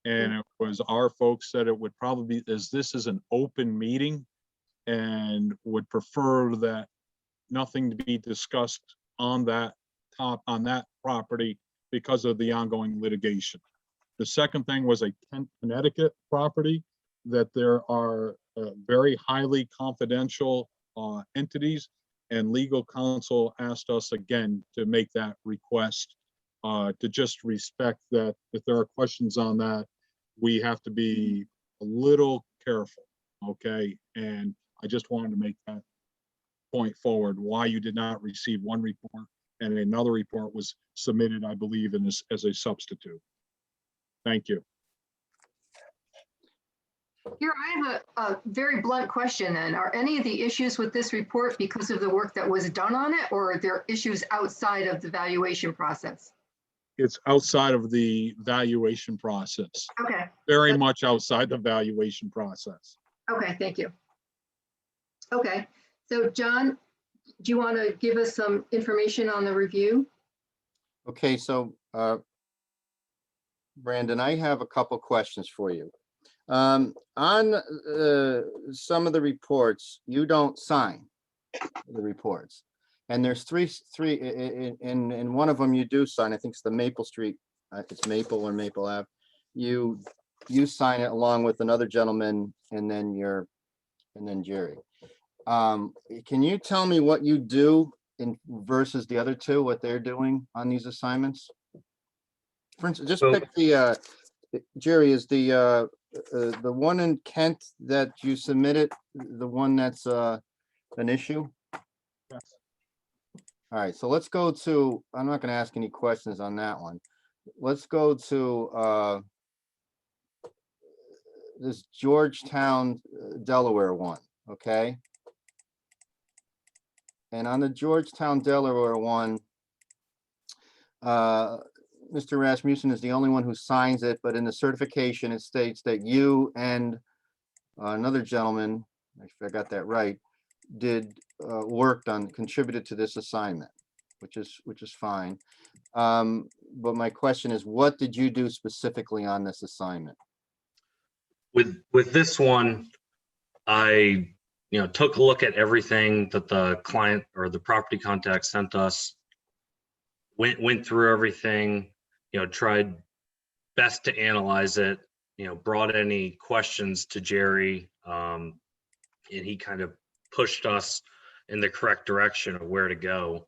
Speaker 1: And it was our folks said it would probably be, as this is an open meeting, and would prefer that nothing to be discussed on that property because of the ongoing litigation. The second thing was a Connecticut property that there are very highly confidential entities, and legal counsel asked us again to make that request, to just respect that if there are questions on that, we have to be a little careful, okay? And I just wanted to make that point forward, why you did not receive one report and another report was submitted, I believe, in this as a substitute. Thank you.
Speaker 5: Here, I have a very blunt question then. Are any of the issues with this report because of the work that was done on it, or are there issues outside of the valuation process?
Speaker 1: It's outside of the valuation process.
Speaker 5: Okay,
Speaker 1: Very much outside the valuation process.
Speaker 5: okay, thank you. Okay, so John, do you want to give us some information on the review?
Speaker 3: Okay, so Brandon, I have a couple questions for you. On some of the reports, you don't sign the reports. And there's three in one of them you do sign. I think it's the Maple Street. It's Maple or Maple Ave. You sign it along with another gentleman, and then Jerry. Can you tell me what you do versus the other two, what they're doing on these assignments? For instance, just pick the Jerry, is the one in Kent that you submitted the one that's an issue?
Speaker 1: Yes.
Speaker 3: All right, so let's go to, I'm not going to ask any questions on that one. Let's go to this Georgetown, Delaware one, okay? And on the Georgetown, Delaware one, Mr. Rasmussen is the only one who signs it, but in the certification, it states that you and another gentleman, if I got that right, contributed to this assignment, which is fine. But my question is, what did you do specifically on this assignment?
Speaker 11: With this one, I took a look at everything that the client or the property contact sent us, went through everything, tried best to analyze it, brought any questions to Jerry, and he kind of pushed us in the correct direction of where to go.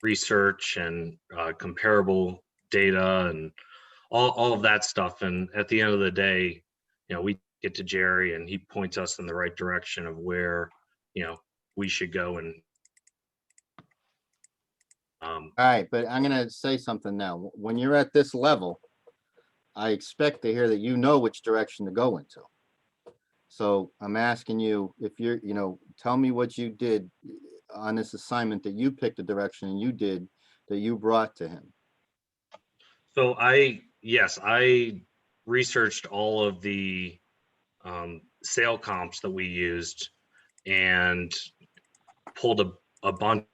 Speaker 11: Research and comparable data and all of that stuff. And at the end of the day, we get to Jerry and he points us in the right direction of where, we should go. And
Speaker 3: All right, but I'm gonna say something now. When you're at this level, I expect to hear that you know which direction to go into. So I'm asking you, if you're, tell me what you did on this assignment that you picked a direction and you did that you brought to him.
Speaker 11: So yes, I researched all of the sale comps that we used and pulled a bunch.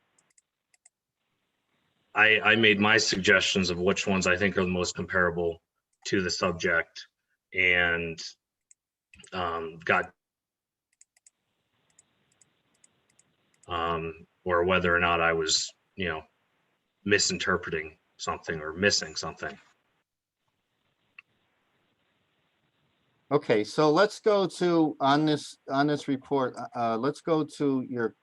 Speaker 11: I made my suggestions of which ones I think are the most comparable to the subject, and got or whether or not I was, misinterpreting something or missing something.
Speaker 3: Okay, so let's go to, on this report, let's go to your,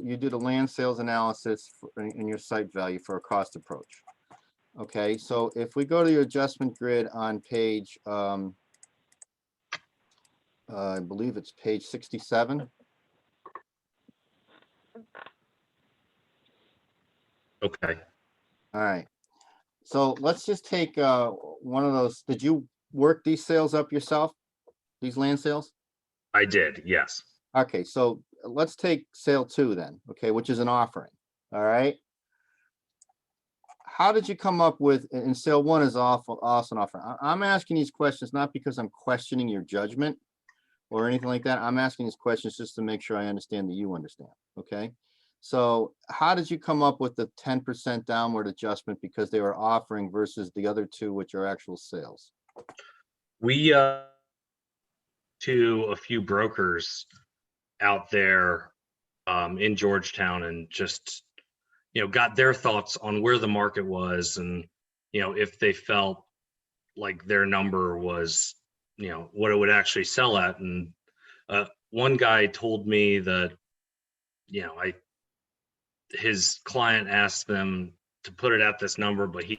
Speaker 3: you did a land sales analysis in your site value for a cost approach. Okay, so if we go to your adjustment grid on page, I believe it's page 67.
Speaker 11: Okay.
Speaker 3: All right. So let's just take one of those. Did you work these sales up yourself? These land sales?
Speaker 11: I did, yes.
Speaker 3: Okay, so let's take sale 2 then, okay, which is an offering. All right. How did you come up with, and sale 1 is also an offering. I'm asking these questions not because I'm questioning your judgment or anything like that. I'm asking these questions just to make sure I understand that you understand. Okay. So how did you come up with the 10% downward adjustment because they were offering versus the other 2, which are actual sales?
Speaker 11: We to a few brokers out there in Georgetown and just, got their thoughts on where the market was and, if they felt like their number was, what it would actually sell at. And one guy told me that, his client asked them to put it at this number, but he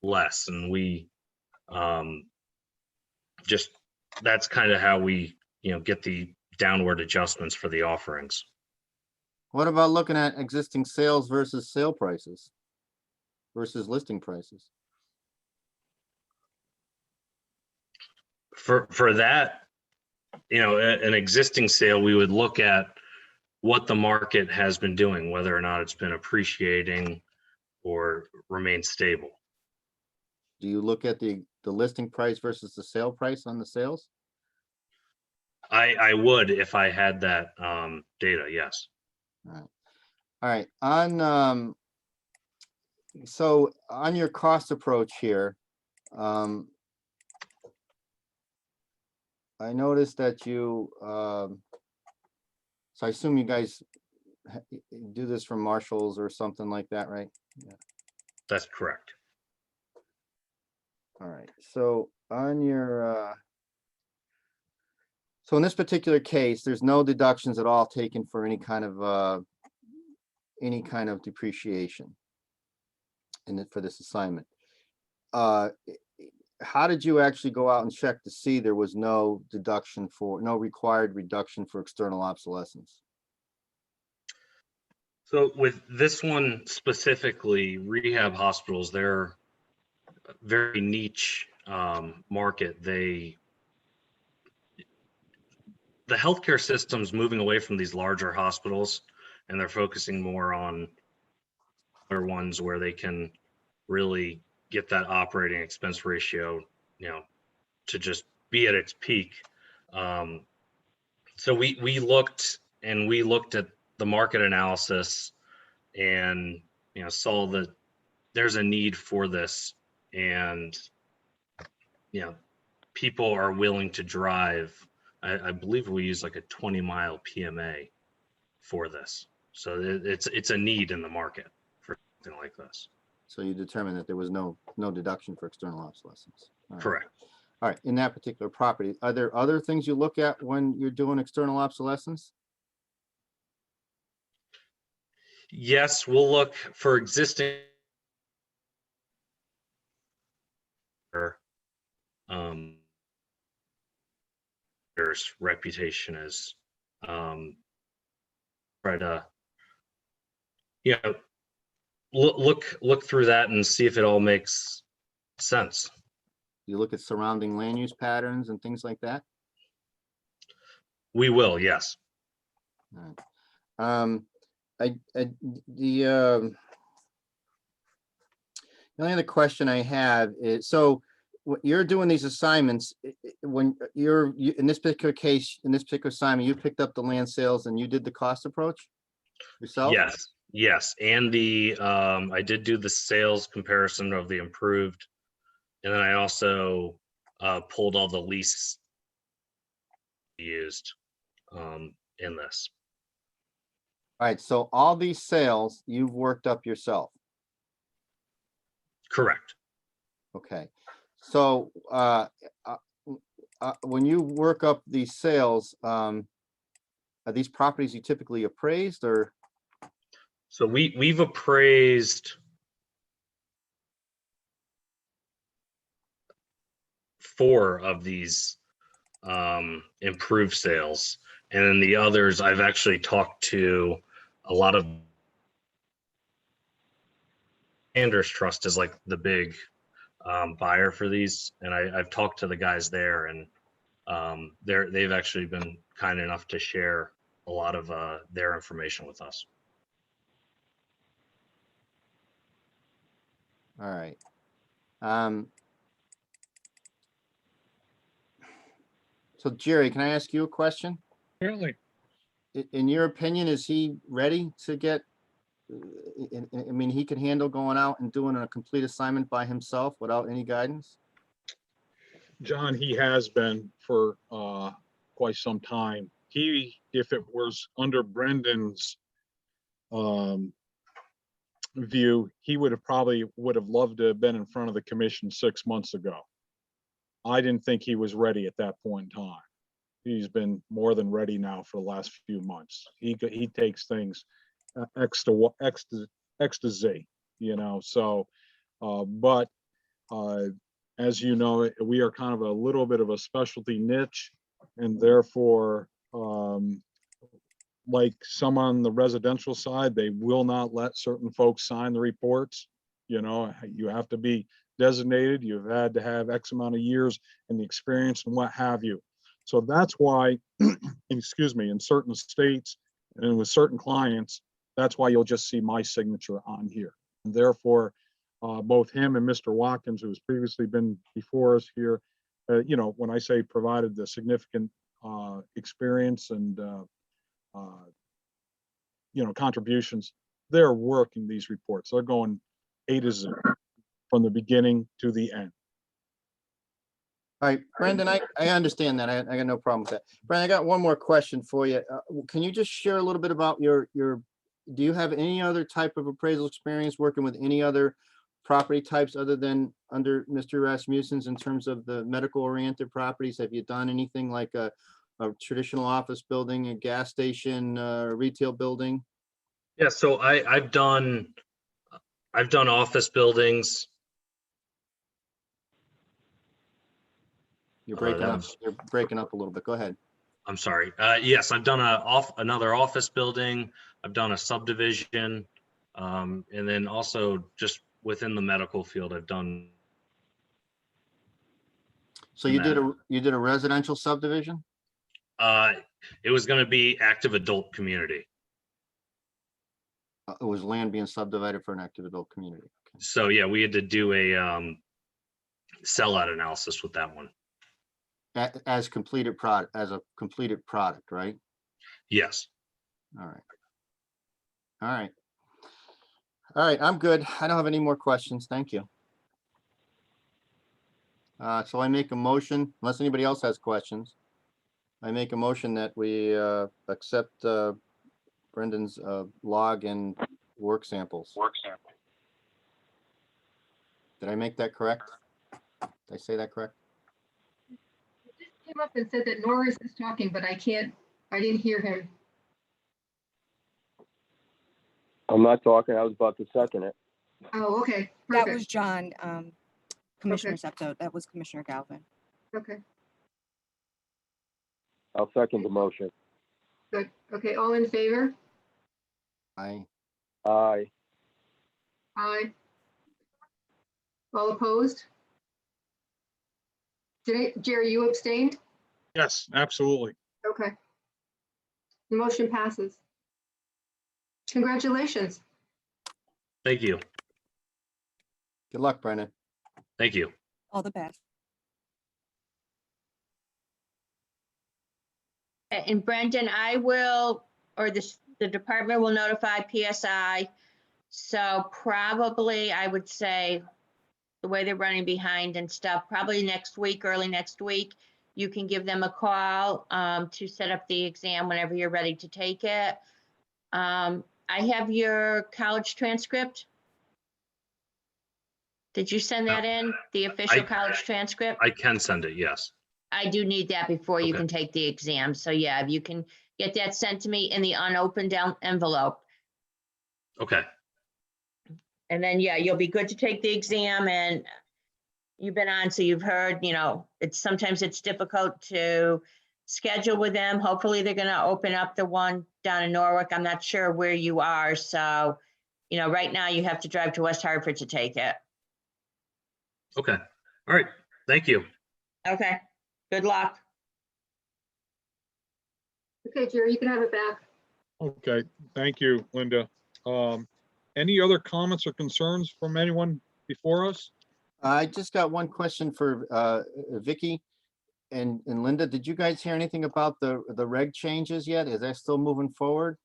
Speaker 11: less, and we just, that's kind of how we, get the downward adjustments for the offerings.
Speaker 3: What about looking at existing sales versus sale prices versus listing prices?
Speaker 11: For that, an existing sale, we would look at what the market has been doing, whether or not it's been appreciating or remained stable.
Speaker 3: Do you look at the listing price versus the sale price on the sales?
Speaker 11: I would if I had that data, yes.
Speaker 3: All right. On so on your cost approach here, I noticed that you so I assume you guys do this from Marshalls or something like that, right? Yeah.
Speaker 11: That's correct.
Speaker 3: All right. So on your so in this particular case, there's no deductions at all taken for any kind of depreciation for this assignment. How did you actually go out and check to see there was no required reduction for external obsolescence?
Speaker 11: So with this one specifically, rehab hospitals, they're a very niche market. The healthcare system's moving away from these larger hospitals, and they're focusing more on other ones where they can really get that operating expense ratio, to just be at its peak. So we looked at the market analysis and, saw that there's a need for this, and, people are willing to drive. I believe we use like a 20-mile PMA for this. So it's a need in the market for something like this.
Speaker 3: So you determined that there was no deduction for external obsolescence. All right.
Speaker 11: Correct.
Speaker 3: All right, in that particular property, are there other things you look at when you're doing external obsolescence?
Speaker 11: Yes, we'll look for existing there's reputation is try to look through that and see if it all makes sense.
Speaker 3: You look at surrounding land use patterns and things like that?
Speaker 11: We will, yes.
Speaker 3: All right. The only other question I have is, so you're doing these assignments, when in this particular case, in this particular assignment, you picked up the land sales and you did the cost approach yourself?
Speaker 11: Yes. And I did do the sales comparison of the improved. And then I also pulled all the lease used in this.
Speaker 3: All right, so all these sales you've worked up yourself.
Speaker 11: Correct.
Speaker 3: Okay, so when you work up these sales, are these properties you typically appraised, or?
Speaker 11: So we've appraised 4 of these improved sales, and then the others I've actually talked to a lot of. Anders Trust is like the big buyer for these, and I've talked to the guys there, and they've actually been kind enough to share a lot of their information with us.
Speaker 3: All right. So Jerry, can I ask you a question?
Speaker 1: Certainly.
Speaker 3: In your opinion, is he ready to get, I mean, he can handle going out and doing a complete assignment by himself without any guidance?
Speaker 1: John, he has been for quite some time. If it was under Brendan's view, he would have loved to have been in front of the commission 6 months ago. I didn't think he was ready at that point in time. He's been more than ready now for the last few months. He takes things X to Z, you know. So, but as you know, we are kind of a little bit of a specialty niche, and therefore, like some on the residential side, they will not let certain folks sign the reports. You know, you have to be designated, you've had to have X amount of years and the experience and what have you. So that's why, excuse me, in certain states and with certain clients, that's why you'll just see my signature on here. And therefore, both him and Mr. Watkins, who has previously been before us here, you know, when I say provided the significant experience and you know, contributions, they're working these reports. They're going A to Z from the beginning to the end.
Speaker 3: All right, Brendan, I understand that. I got no problem with that. Brendan, I got one more question for you. Can you just share a little bit about do you have any other type of appraisal experience working with any other property types other than under Mr. Rasmussen's in terms of the medical oriented properties? Have you done anything like a traditional office building, a gas station, retail building?
Speaker 11: Yeah, so I've done office buildings.
Speaker 3: You're breaking up. You're breaking up a little bit. Go ahead.
Speaker 11: I'm sorry. Yes, I've done another office building. I've done a subdivision, and then also just within the medical field, I've done.
Speaker 3: So you did a residential subdivision?
Speaker 11: It was going to be active adult community.
Speaker 3: It was land being subdivided for an active adult community. Okay.
Speaker 11: So yeah, we had to do a sellout analysis with that one.
Speaker 3: As a completed product, right?
Speaker 11: Yes.
Speaker 3: All right. All right. All right, I'm good. I don't have any more questions. Thank you. So I make a motion, unless anybody else has questions. I make a motion that we accept Brendan's log and work samples. Did I make that correct? Did I say that correct?
Speaker 5: Came up and said that Norris is talking, but I didn't hear him.
Speaker 2: I'm not talking. I was about to second it.
Speaker 5: Oh, okay.
Speaker 9: That
Speaker 5: Perfect.
Speaker 9: was John, Commissioner Zepto. That was Commissioner Galvin.
Speaker 5: Okay,
Speaker 2: I'll second the motion.
Speaker 5: good. Okay, all in favor?
Speaker 3: Aye.
Speaker 2: Aye.
Speaker 5: Aye. All opposed? Jerry, you abstained?
Speaker 1: Yes, absolutely.
Speaker 5: Okay, The motion passes. Congratulations.
Speaker 11: Thank you.
Speaker 3: Good luck, Brendan.
Speaker 11: Thank you.
Speaker 9: All the best.
Speaker 4: And Brendan, I will, or the department will notify PSI. So probably I would say the way they're running behind and stuff, probably next week, early next week, you can give them a call to set up the exam whenever you're ready to take it. I have your college transcript. Did you send that in, the official college transcript?
Speaker 11: I can send it, yes.
Speaker 4: I do need that before you
Speaker 11: Okay.
Speaker 4: can take the exam. So yeah, if you can get that sent to me in the unopened envelope.
Speaker 11: Okay.
Speaker 4: And then, yeah, you'll be good to take the exam, and you've been on, so you've heard, sometimes it's difficult to schedule with them. Hopefully they're gonna open up the one down in Norwalk. I'm not sure where you are. So, right now you have to drive to West Hartford to take it.
Speaker 11: Okay. All right. Thank you.
Speaker 4: Okay, good luck.
Speaker 5: Okay, Jerry, you can have it back.
Speaker 1: Okay, thank you, Linda. Any other comments or concerns from anyone before us?
Speaker 3: I just got one question for Vicky and Linda. Did you guys hear anything about the reg changes yet? Is that still moving forward?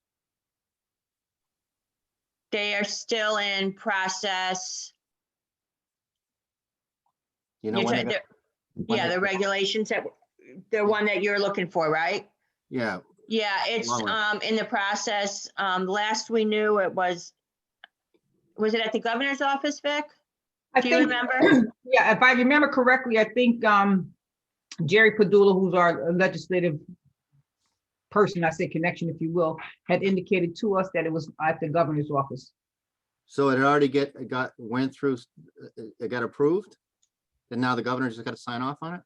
Speaker 4: They are still in process.
Speaker 3: You know
Speaker 4: You're
Speaker 3: when
Speaker 4: trying
Speaker 3: they're
Speaker 4: to-
Speaker 3: when
Speaker 4: Yeah,
Speaker 3: they-
Speaker 4: the regulations the one that you're looking for, right?
Speaker 3: Yeah,
Speaker 4: Yeah, it's
Speaker 3: Long
Speaker 4: in the process. Last we knew it was it at the governor's office, Vic?
Speaker 6: I
Speaker 4: Do you
Speaker 6: think,
Speaker 4: remember?
Speaker 6: yeah, if I remember correctly, I think Jerry Padula, who's our legislative person, I say connection, if you will, had indicated to us that it was at the governor's office.
Speaker 3: so it already went through, it got approved? And now the governor's just got to sign off on it?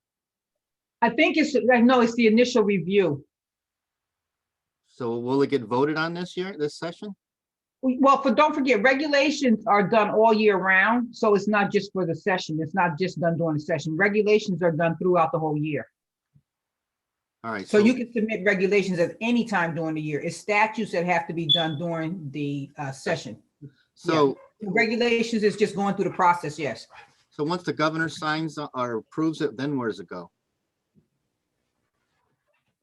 Speaker 6: I think it's the initial review.
Speaker 3: So will it get voted on this session?
Speaker 6: Well, don't forget, regulations are done all year round, so it's not just for the session. It's not just done during the session. Regulations are done throughout the whole year.
Speaker 3: All right.
Speaker 6: So you can submit regulations at any time during the year. It's statutes that have to be done during the session.
Speaker 3: So,
Speaker 6: Yeah. Regulations is just going through the process, yes.
Speaker 3: so once the governor signs or approves it, then where does it go?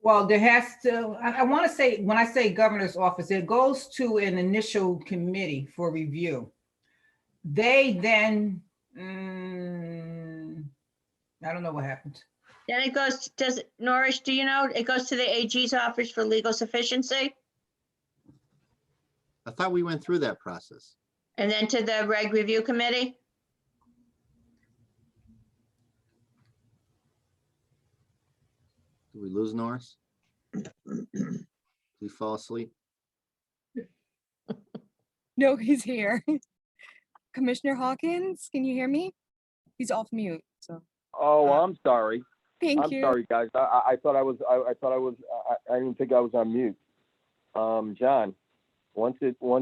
Speaker 6: Well, there has to, I want to say, when I say governor's office, it goes to an initial committee for review. They then, I don't know what happened.
Speaker 4: Then it goes, Norris, do you know, it goes to the AG's office for legal sufficiency,
Speaker 3: I thought we went through that process.
Speaker 4: and then to the reg review committee?
Speaker 3: Did we lose Norris? Did he fall asleep?
Speaker 9: No, he's here. Commissioner Hawkins, can you hear me? He's off mute, so
Speaker 2: Oh, I'm sorry.
Speaker 9: thank
Speaker 2: I'm
Speaker 9: you.
Speaker 2: sorry, guys. I thought I was, I didn't think I was on mute. John, once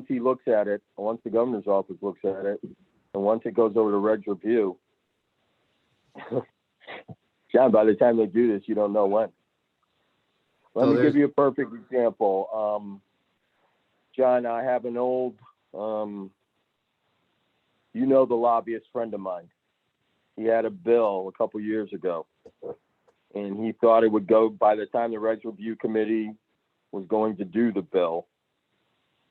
Speaker 2: he looks at it, once the governor's office looks at it, and once it goes over to reg review, John, by the time they do this, you don't know when. Let me give you a perfect example. John, I have an old, the lobbyist friend of mine. He had a bill a couple years ago, and he thought it would go by the time the Reg Review Committee was going to do the bill,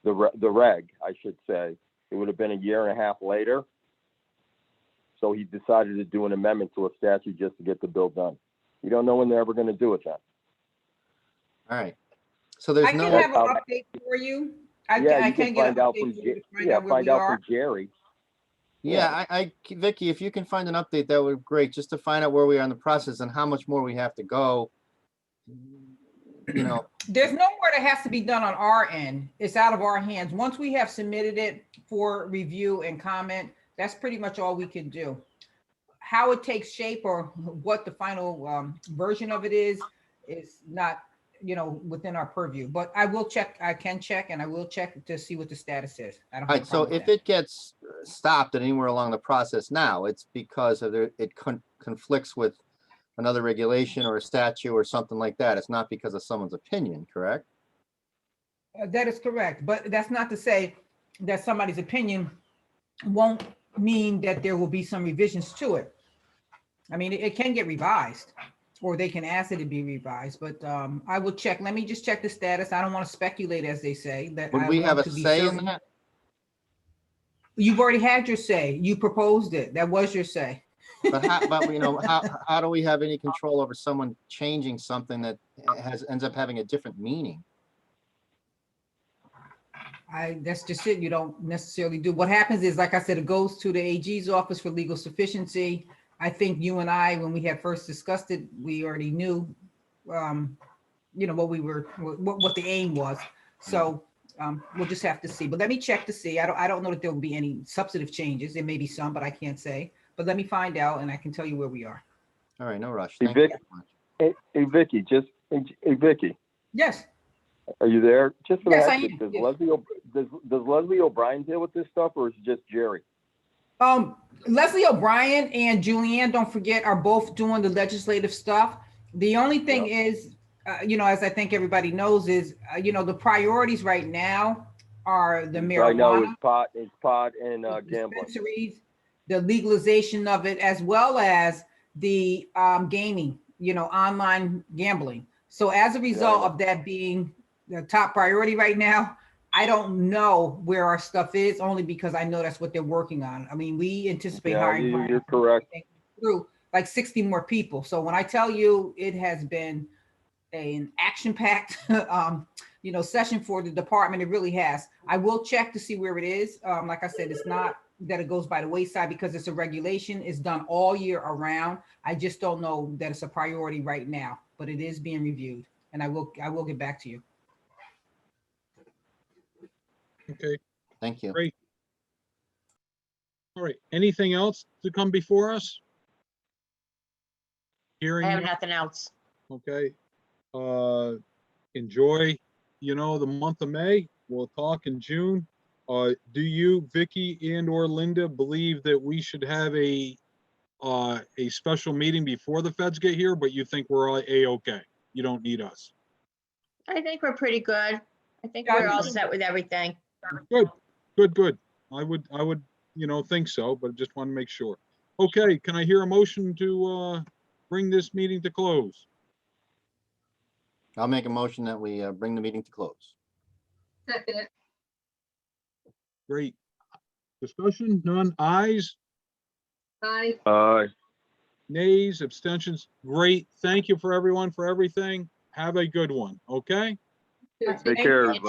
Speaker 2: the reg, I should say. It would have been a year and a half later. So he decided to do an amendment to a statute just to get the bill done. You don't know when they're ever going to do it, John.
Speaker 3: All right. So there's
Speaker 6: I can
Speaker 3: no,
Speaker 6: have an update for you. I can get an update for you to find out where
Speaker 2: find
Speaker 6: we
Speaker 2: out
Speaker 6: are.
Speaker 2: from Jerry.
Speaker 3: yeah, Vicky, if you can find an update, that would be great, just to find out where we are in the process and how much more we have to go.
Speaker 6: There's no more that has to be done on our end. It's out of our hands. Once we have submitted it for review and comment, that's pretty much all we can do. How it takes shape or what the final version of it is not, within our purview. But I will check. I can check, and I will check to see what the status is. I don't
Speaker 3: All
Speaker 6: have a
Speaker 3: right, so
Speaker 6: problem with
Speaker 3: if
Speaker 6: that.
Speaker 3: it gets stopped at anywhere along the process now, it's because of it conflicts with another regulation or a statute or something like that. It's not because of someone's opinion, correct?
Speaker 6: That is correct, but that's not to say that somebody's opinion won't mean that there will be some revisions to it. I mean, it can get revised, or they can ask it to be revised, but I will check. Let me just check the status. I don't want to speculate, as they say. That
Speaker 3: Would
Speaker 6: I
Speaker 3: we have
Speaker 6: want
Speaker 3: a
Speaker 6: to be
Speaker 3: say in
Speaker 6: certain.
Speaker 3: that?
Speaker 6: You've already had your say. You proposed it. That was your say.
Speaker 3: But you know, how do we have any control over someone changing something that ends up having a different meaning?
Speaker 6: That's just it. You don't necessarily do. What happens is, like I said, it goes to the AG's office for legal sufficiency. I think you and I, when we had first discussed it, we already knew, what the aim was. So we'll just have to see. But let me check to see. I don't know that there will be any substantive changes. There may be some, but I can't say. But let me find out, and I can tell you where we are.
Speaker 3: All right, no rush.
Speaker 2: Hey,
Speaker 3: Thank you
Speaker 2: Vic.
Speaker 3: very much.
Speaker 2: Hey, Vicky, hey, Vicky,
Speaker 6: Yes.
Speaker 2: are you there? Just for the
Speaker 6: Yes, I
Speaker 2: heck of
Speaker 6: am.
Speaker 2: it, does
Speaker 6: Yes.
Speaker 2: Leslie O'Brien deal with this stuff, or is it just Jerry?
Speaker 6: Leslie O'Brien and Julianne, don't forget, are both doing the legislative stuff. The only thing is, as I think everybody knows, is the priorities right now are the marijuana.
Speaker 2: I know it's pot and
Speaker 6: the
Speaker 2: gambling.
Speaker 6: dispensaries, the legalization of it, as well as the gaming, online gambling. So as a result of that being the top priority right now, I don't know where our stuff is, only because I know that's what they're working on. I mean, we anticipate hiring.
Speaker 2: You're correct.
Speaker 6: Through like 60 more people. So when I tell you it has been an action-packed session for the department, it really has. I will check to see where it is. Like I said, it's not that it goes by the wayside because it's a regulation. It's done all year around. I just don't know that it's a priority right now, but it is being reviewed, and I will get back to you.
Speaker 1: Okay,
Speaker 3: Thank you.
Speaker 1: great. All right, anything else to come before us? Hearing
Speaker 4: I have
Speaker 1: none?
Speaker 4: nothing else.
Speaker 1: Okay. Enjoy, the month of May. We'll talk in June. Do you, Vicky and or Linda, believe that we should have a special meeting before the feds get here, but you think we're all A-okay? You don't need us?
Speaker 4: I think we're pretty good. I think
Speaker 6: Yeah,
Speaker 4: we're all set with everything.
Speaker 1: Good. I would, think so, but just want to make sure. Okay, can I hear a motion to bring this meeting to close?
Speaker 3: I'll make a motion that we bring the meeting to close.
Speaker 5: Second.
Speaker 1: Great. Discussion, none, ayes,
Speaker 5: Aye.
Speaker 1: nays, abstentions. Great. Thank you for everyone for everything. Have a good one, okay?
Speaker 2: Take care, everybody.